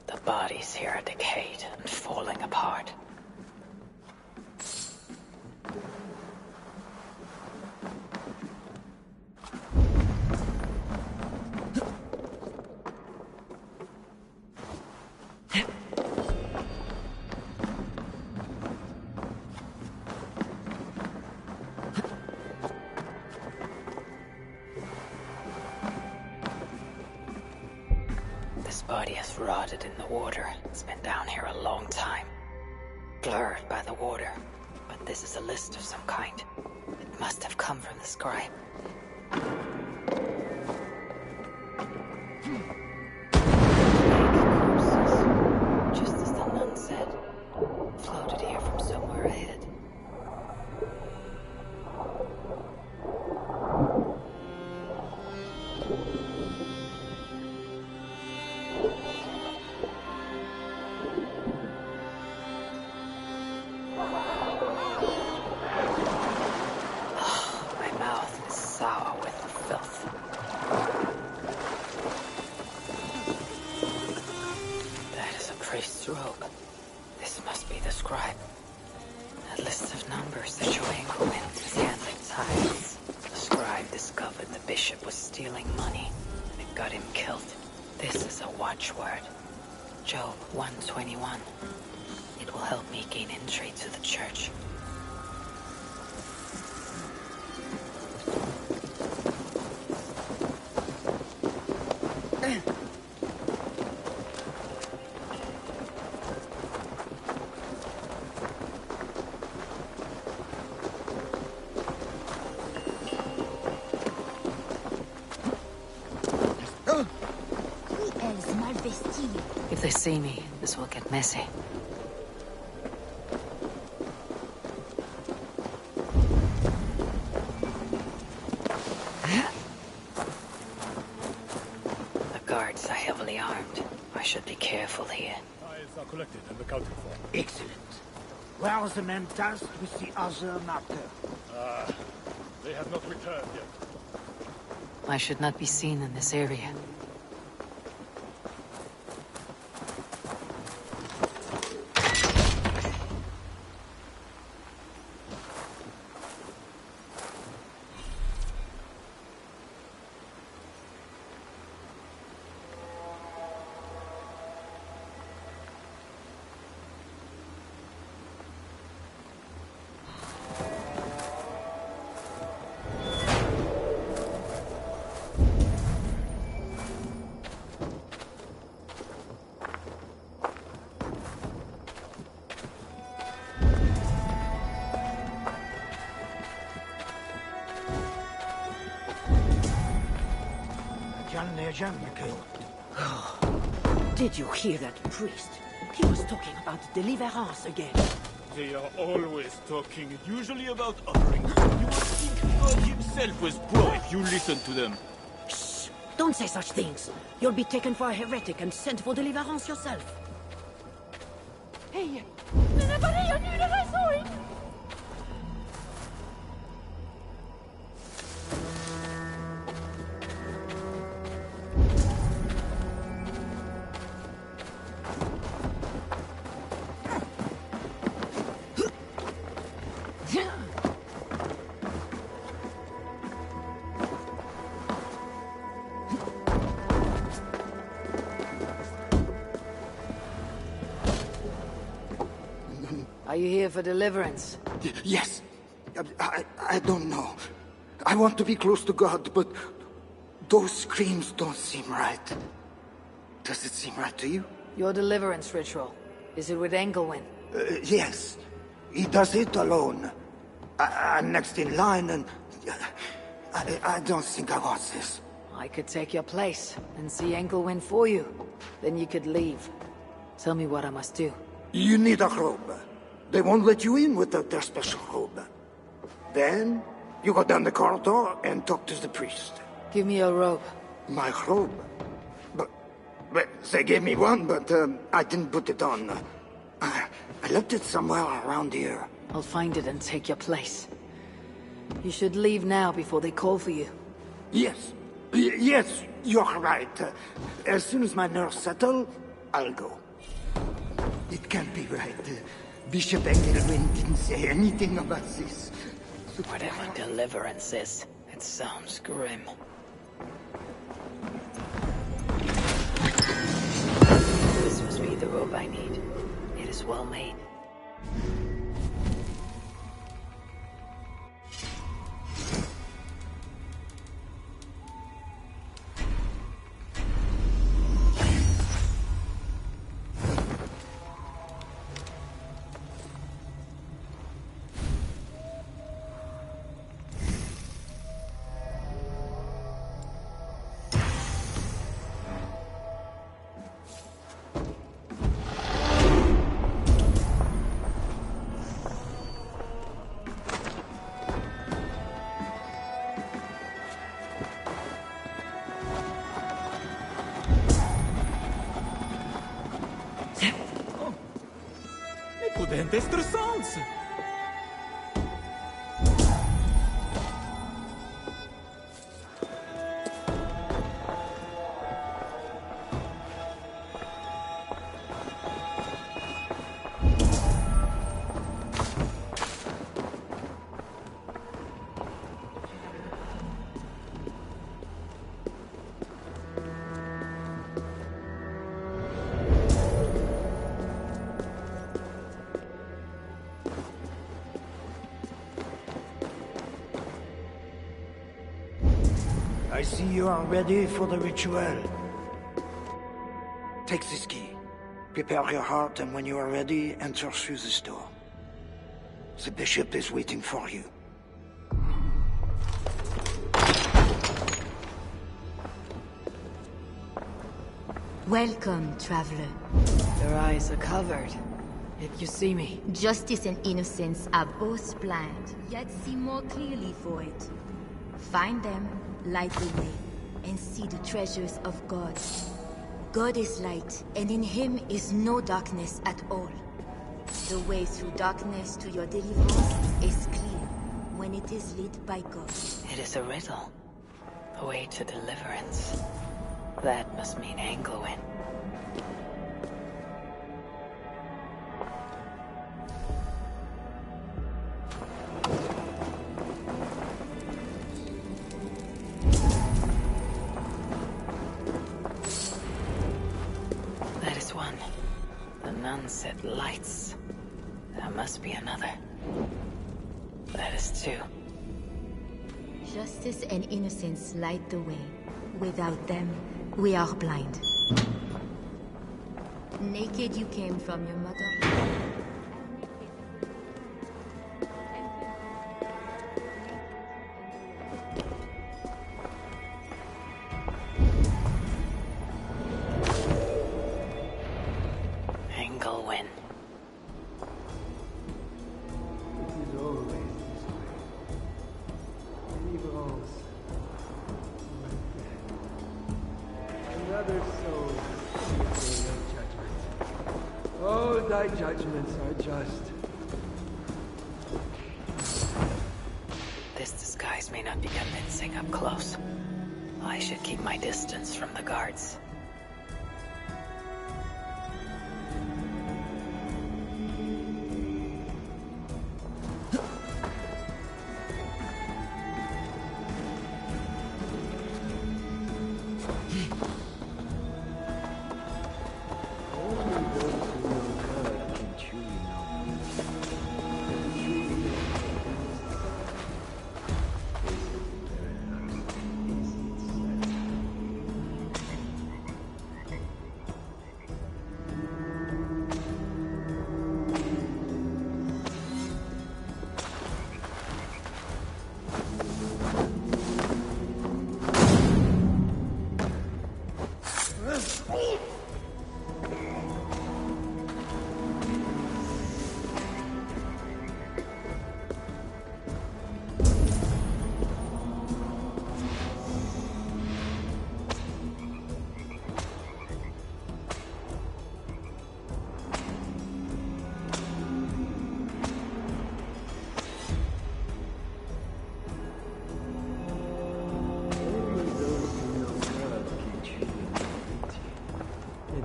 Speaker 4: The bodies here are decayed and falling apart. This body has rotted in the water. It's been down here a long time. Blurred by the water. But this is a list of some kind. It must have come from the scribe. Corpses, just as the nun said. Floated here from somewhere ahead. My mouth is sour with the filth. That is a priest's robe. This must be the scribe. A list of numbers showing who is handling tithes. The scribe discovered the bishop was stealing money, and it got him killed. This is a watchword. Job 121. It will help me gain entry to the church.
Speaker 11: elles mal vesties.
Speaker 4: If they see me, this will get messy. The guards are heavily armed. I should be careful here.
Speaker 10: Files are collected and accounted for.
Speaker 16: Excellent. Where are the men tasked with the other matter?
Speaker 10: They have not returned yet.
Speaker 4: I should not be seen in this area.
Speaker 12: Did you hear that priest? He was talking about deliverance again.
Speaker 7: They are always talking, usually about offerings. You would think God himself was pro if you listen to them.
Speaker 12: Shh! Don't say such things. You'll be taken for a heretic and sent for deliverance yourself.
Speaker 6: Hey! Nobody knew that I saw it! Are you here for deliverance?
Speaker 13: Yes. I don't know. I want to be close to God, but those screams don't seem right. Does it seem right to you?
Speaker 6: Your deliverance ritual. Is it with Engelwin?
Speaker 13: Yes. He does it alone. I'm next in line, and I don't think I want this.
Speaker 6: I could take your place and see Engelwin for you. Then you could leave. Tell me what I must do.
Speaker 13: You need a robe. They won't let you in without their special robe. Then, you go down the corridor and talk to the priest.
Speaker 6: Give me your robe.
Speaker 13: My robe? But they gave me one, but I didn't put it on. I left it somewhere around here.
Speaker 6: I'll find it and take your place. You should leave now before they call for you.
Speaker 13: Yes. Yes, you're right. As soon as my nerves settle, I'll go. It can't be right. Bishop Engelwin didn't say anything about this.
Speaker 4: Whatever deliverance is, it sounds grim. This must be the robe I need. It is well made.
Speaker 14: destroçam-se.
Speaker 16: I see you are ready for the ritual.
Speaker 13: Take this key. Prepare your heart, and when you are ready, enter through this door. The bishop is waiting for you.
Speaker 11: Welcome, traveler.
Speaker 6: Your eyes are covered. Yet you see me.
Speaker 11: Justice and innocence are both blind, yet see more clearly for it. Find them, light the way, and see the treasures of God. God is light, and in him is no darkness at all. The way through darkness to your deliverance is clear when it is lit by God.
Speaker 4: It is a riddle. A way to deliverance. That must mean Anglewin. That is one. The nun said lights. There must be another. That is two.
Speaker 11: Justice and innocence light the way. Without them, we are blind. Naked you came from your mother.
Speaker 4: Anglewin.
Speaker 15: It is always this way. Deliverance. Another soul is your judgment. All thy judgments are just.
Speaker 4: This disguise may not be convincing up close. I should keep my distance from the guards.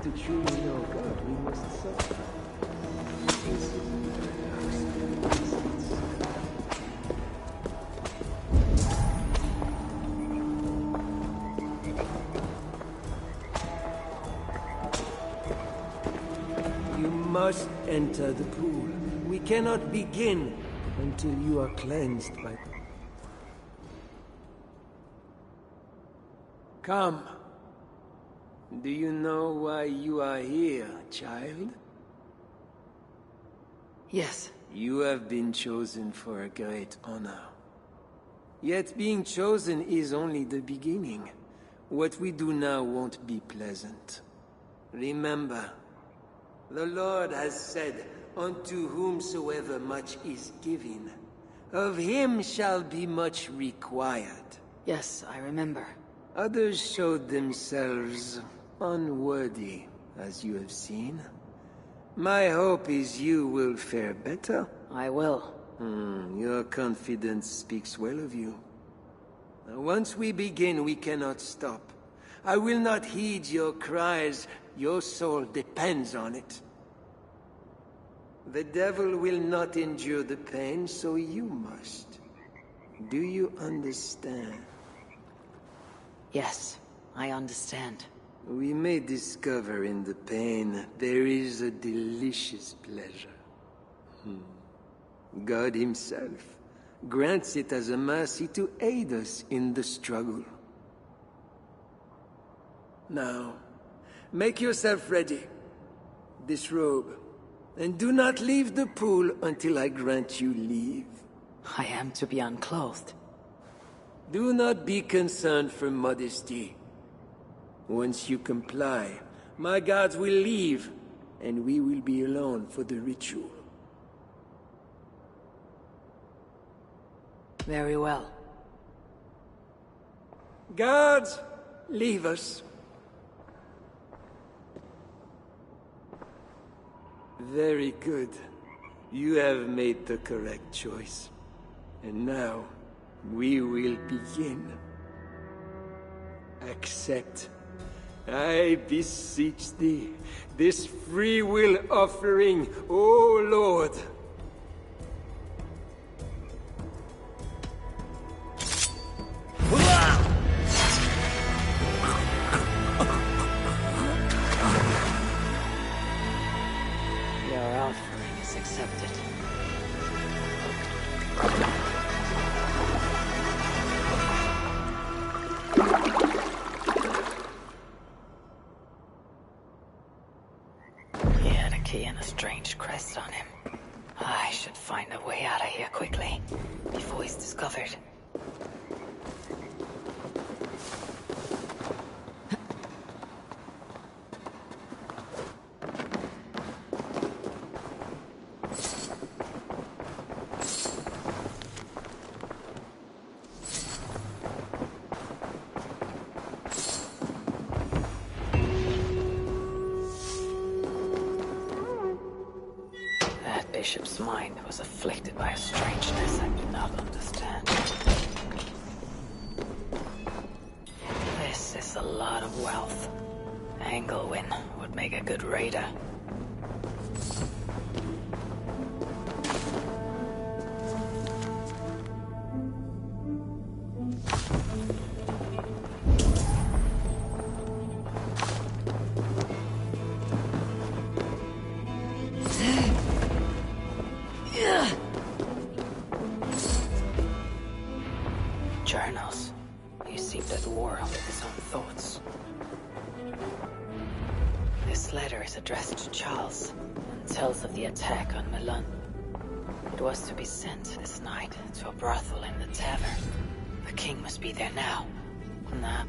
Speaker 15: To truly know God, we must suffer. This is a paradox. You must enter the pool. We cannot begin until you are cleansed by the... Come. Do you know why you are here, child?
Speaker 6: Yes.
Speaker 15: You have been chosen for a great honor. Yet being chosen is only the beginning. What we do now won't be pleasant. Remember, the Lord has said, unto whomsoever much is given, of him shall be much required.
Speaker 6: Yes, I remember.
Speaker 15: Others showed themselves unworthy, as you have seen. My hope is you will fare better.
Speaker 6: I will.
Speaker 15: Your confidence speaks well of you. Now, once we begin, we cannot stop. I will not heed your cries. Your soul depends on it. The devil will not endure the pain, so you must. Do you understand?
Speaker 6: Yes, I understand.
Speaker 15: We may discover in the pain there is a delicious pleasure. God himself grants it as a mercy to aid us in the struggle. Now, make yourself ready. Disrobe, and do not leave the pool until I grant you leave.
Speaker 6: I am to be unclothed.
Speaker 15: Do not be concerned for modesty. Once you comply, my guards will leave, and we will be alone for the ritual.
Speaker 6: Very well.
Speaker 15: Guards, leave us. Very good. You have made the correct choice. And now, we will begin. Accept, I beseech thee, this free will offering, O Lord.
Speaker 4: Your offering is accepted. He had a key and a strange crest on him. I should find a way out of here quickly, before he's discovered. Bishop's mind was afflicted by a strangeness I do not understand. This is a lot of wealth. Engelwin would make a good raider. Journals. He seemed at war with his own thoughts. This letter is addressed to Charles and tells of the attack on Milan. It was to be sent this night to a brothel in the tavern. The king must be there now. Nah.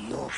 Speaker 16: Dios.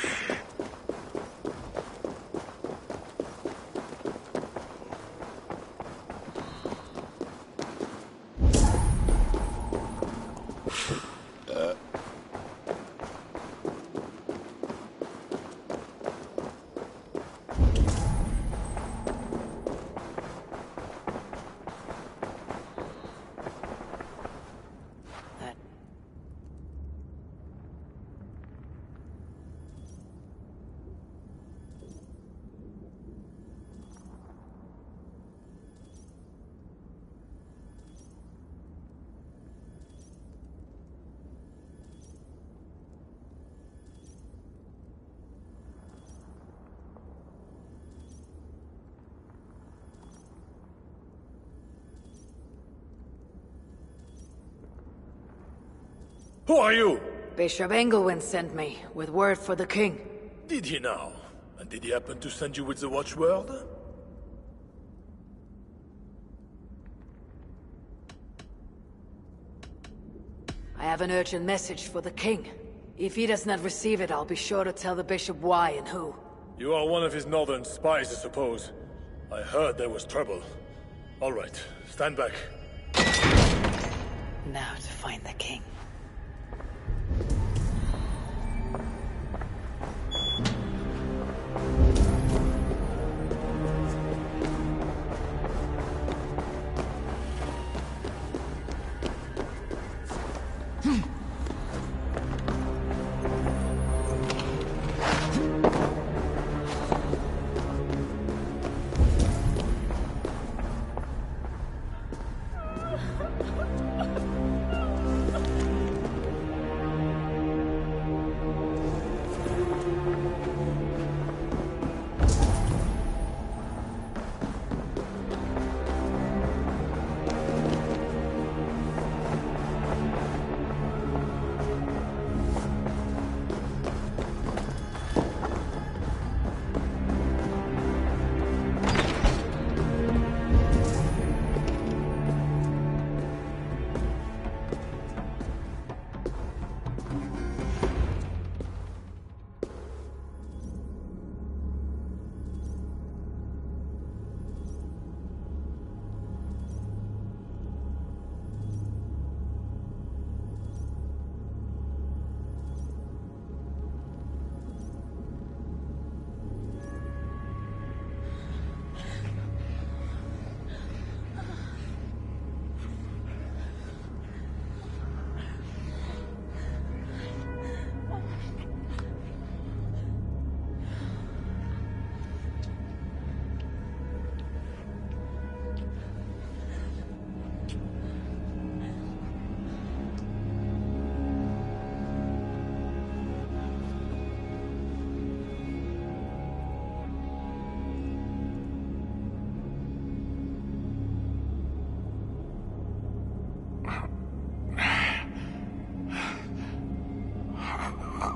Speaker 10: Who are you?
Speaker 6: Bishop Engelwin sent me, with word for the king.
Speaker 10: Did he now? And did he happen to send you with the watchword?
Speaker 6: I have an urgent message for the king. If he does not receive it, I'll be sure to tell the bishop why and who.
Speaker 10: You are one of his northern spies, I suppose. I heard there was trouble. All right, stand back.
Speaker 4: Now to find the king.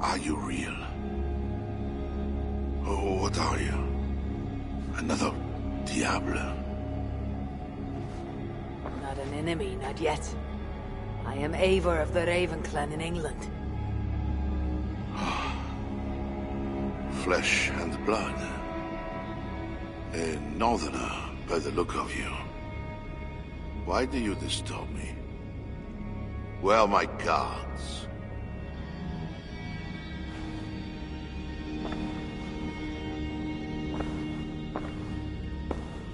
Speaker 17: Are you real? Oh, what are you? Another Diablo?
Speaker 6: Not an enemy, not yet. I am Eivor of the Raven clan in England.
Speaker 17: Flesh and blood. A northerner, by the look of you. Why do you disturb me? Where are my guards?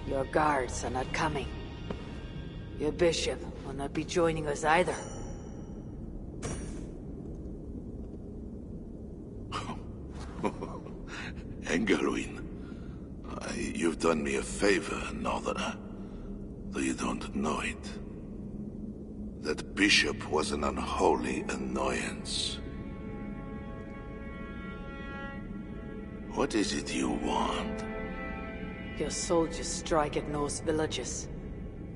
Speaker 6: Your guards are not coming. Your bishop will not be joining us either.
Speaker 17: Engelwin, you've done me a favor, northerner. Though you don't know it. That bishop was an unholy annoyance. What is it you want?
Speaker 6: Your soldiers strike at Norse villages.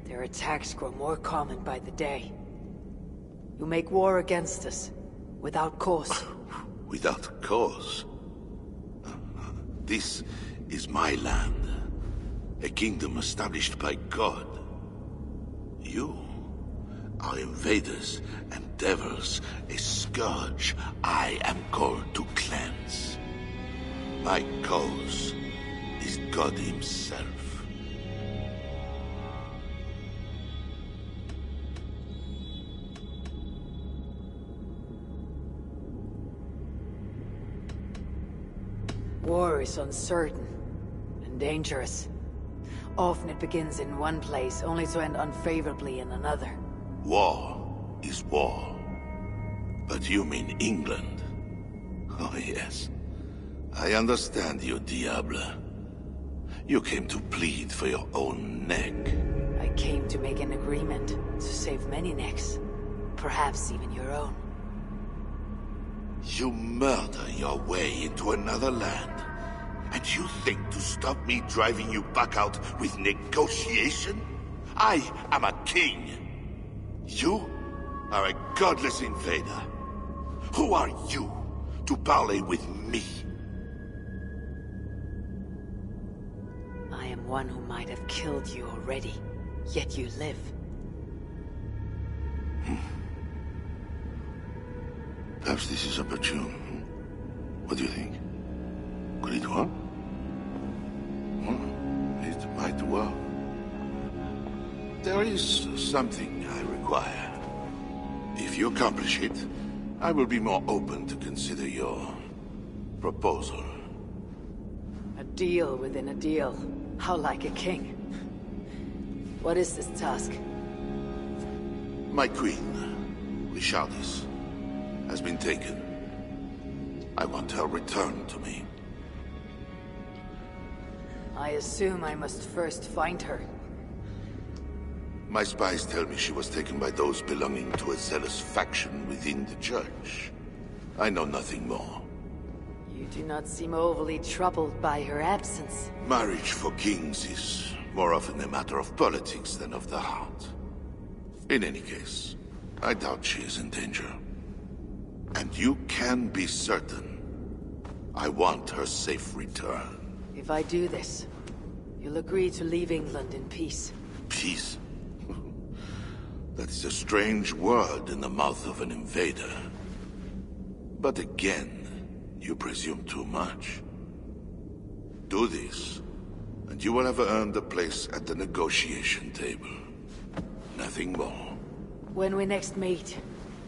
Speaker 6: Their attacks grow more common by the day. You make war against us, without cause.
Speaker 17: Without cause? This is my land. A kingdom established by God. You are invaders and devils, a scourge I am called to cleanse. My cause is God himself.
Speaker 6: War is uncertain and dangerous. Often it begins in one place, only to end unfavorably in another.
Speaker 17: War is war. But you mean England? Oh yes. I understand you, Diable. You came to plead for your own neck.
Speaker 6: I came to make an agreement to save many necks. Perhaps even your own.
Speaker 17: You murder your way into another land, and you think to stop me driving you back out with negotiation? I am a king. You are a godless invader. Who are you to parley with me?
Speaker 6: I am one who might have killed you already, yet you live.
Speaker 17: Perhaps this is opportune. What do you think? Could it work? It might work. There is something I require. If you accomplish it, I will be more open to consider your proposal.
Speaker 6: A deal within a deal. How like a king. What is this task?
Speaker 17: My queen, Richardis, has been taken. I want her returned to me.
Speaker 6: I assume I must first find her.
Speaker 17: My spies tell me she was taken by those belonging to a zealous faction within the church. I know nothing more.
Speaker 6: You do not seem overly troubled by her absence.
Speaker 17: Marriage for kings is more often a matter of politics than of the heart. In any case, I doubt she is in danger. And you can be certain I want her safe return.
Speaker 6: If I do this, you'll agree to leave England in peace.
Speaker 17: Peace? That is a strange word in the mouth of an invader. But again, you presume too much. Do this, and you will have earned a place at the negotiation table. Nothing more.
Speaker 6: When we next meet,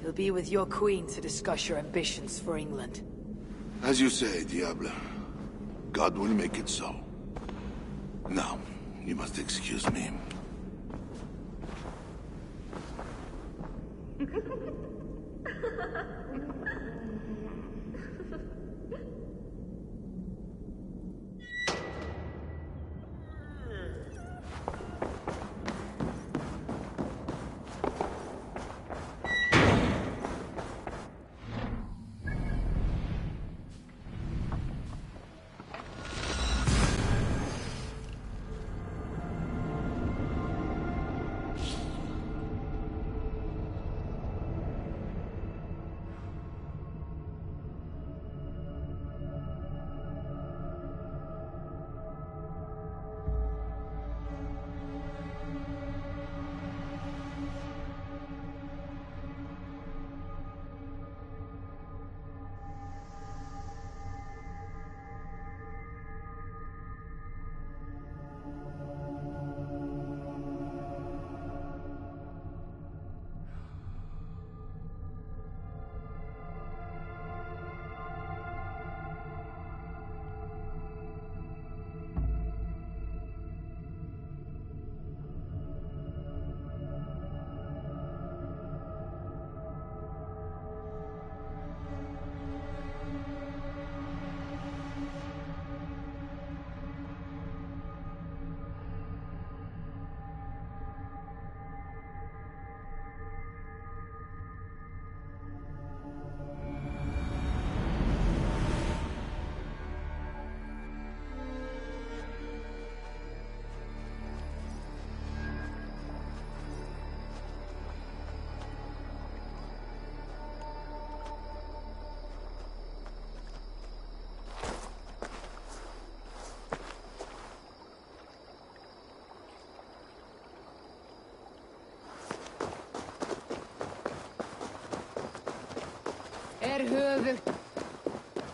Speaker 6: you'll be with your queen to discuss your ambitions for England.
Speaker 17: As you say, Diable. God will make it so. Now, you must excuse me.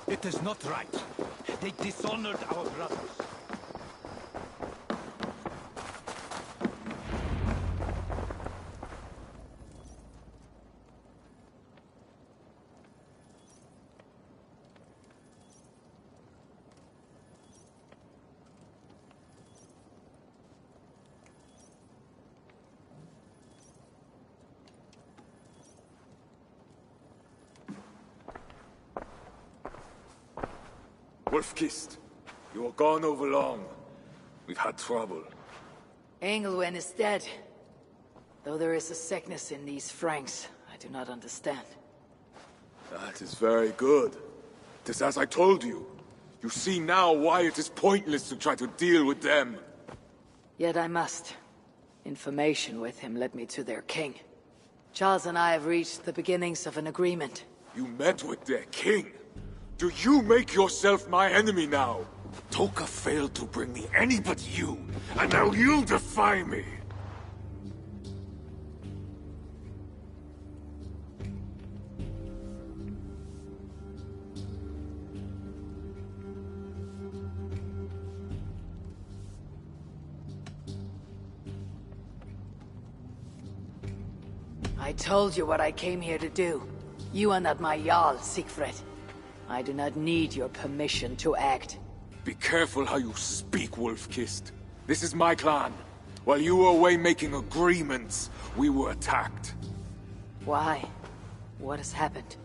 Speaker 16: It is not right. They dishonored our brothers.
Speaker 7: Wolf-Kissed, you were gone over long. We've had trouble.
Speaker 6: Engelwen is dead. Though there is a sickness in these Franks, I do not understand.
Speaker 7: That is very good. It is as I told you. You see now why it is pointless to try to deal with them.
Speaker 6: Yet I must. Information with him led me to their king. Charles and I have reached the beginnings of an agreement.
Speaker 7: You met with their king? Do you make yourself my enemy now? Toka failed to bring me any but you, and now you defy me!
Speaker 6: I told you what I came here to do. You are not my Jarl, Siegfried. I do not need your permission to act.
Speaker 7: Be careful how you speak, Wolf-Kissed. This is my clan. While you were away making agreements, we were attacked.
Speaker 6: Why? What has happened?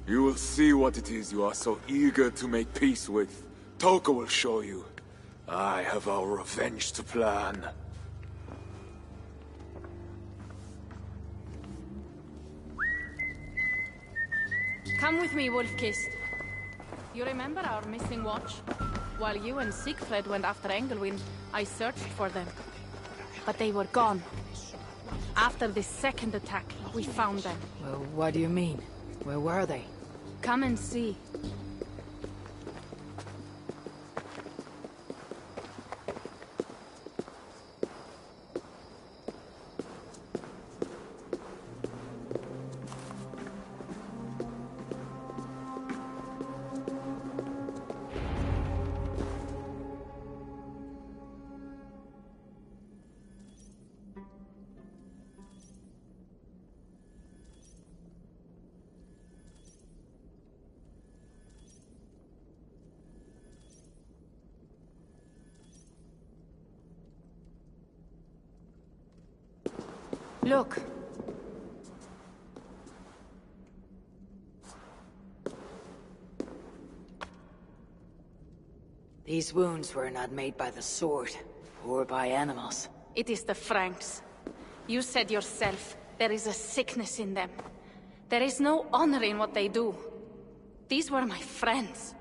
Speaker 7: You will see what it is you are so eager to make peace with. Toka will show you. I have our revenge to plan.
Speaker 1: Come with me, Wolf-Kissed. You remember our missing watch? While you and Siegfried went after Engelwin, I searched for them. But they were gone. After the second attack, we found them.
Speaker 6: Well, what do you mean? Where were they?
Speaker 1: Come and see. Look.
Speaker 6: These wounds were not made by the sword, or by animals.
Speaker 1: It is the Franks. You said yourself, there is a sickness in them. There is no honor in what they do. These were my friends.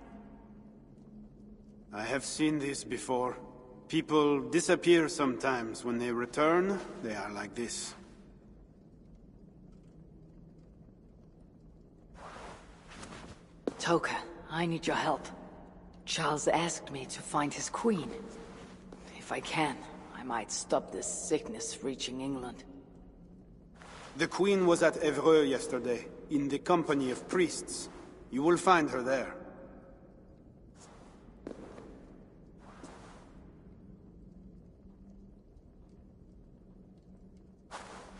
Speaker 3: I have seen this before. People disappear sometimes. When they return, they are like this.
Speaker 6: Toka, I need your help. Charles asked me to find his queen. If I can, I might stop this sickness reaching England.
Speaker 3: The queen was at Evreux yesterday, in the company of priests. You will find her there.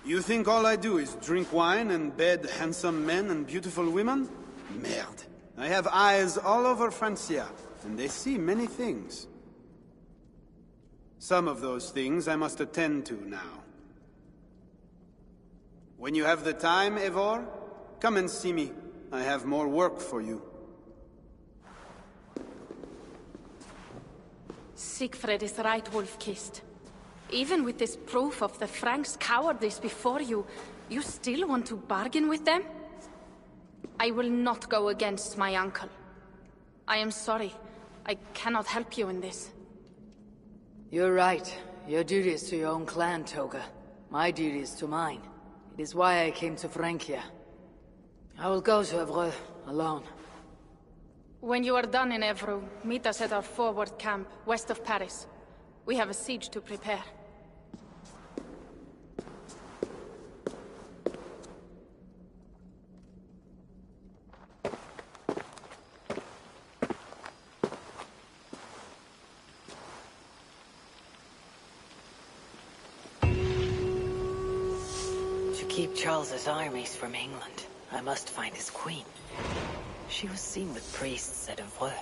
Speaker 3: You think all I do is drink wine and bed handsome men and beautiful women? Merde. I have eyes all over Francia, and they see many things. Some of those things I must attend to now. When you have the time, Eivor, come and see me. I have more work for you.
Speaker 1: Siegfried is right, Wolf-Kissed. Even with this proof of the Franks' cowardice before you, you still want to bargain with them? I will not go against my uncle. I am sorry. I cannot help you in this.
Speaker 6: You're right. Your duty is to your own clan, Toga. My duty is to mine. It is why I came to Francia. I will go to Evreux, alone.
Speaker 1: When you are done in Evreux, meet us at our forward camp, west of Paris. We have a siege to prepare.
Speaker 4: keep Charles's armies from England, I must find his queen. She was seen with priests at Evreux.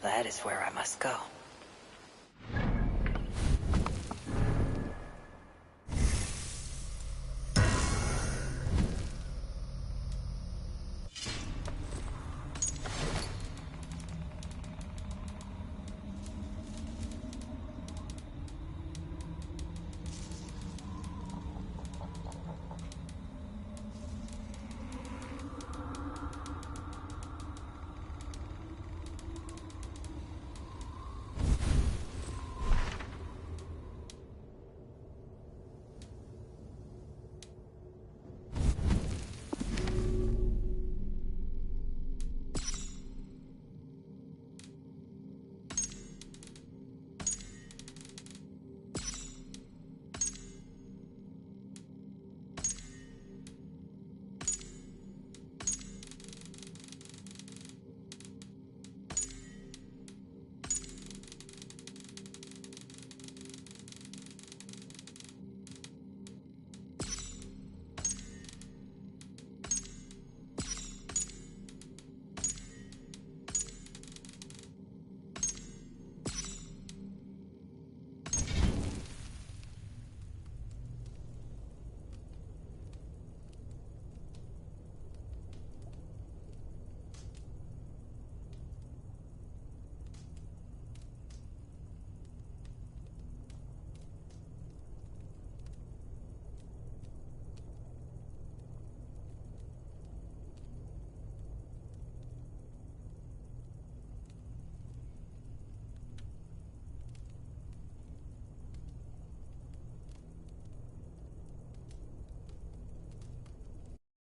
Speaker 4: That is where I must go.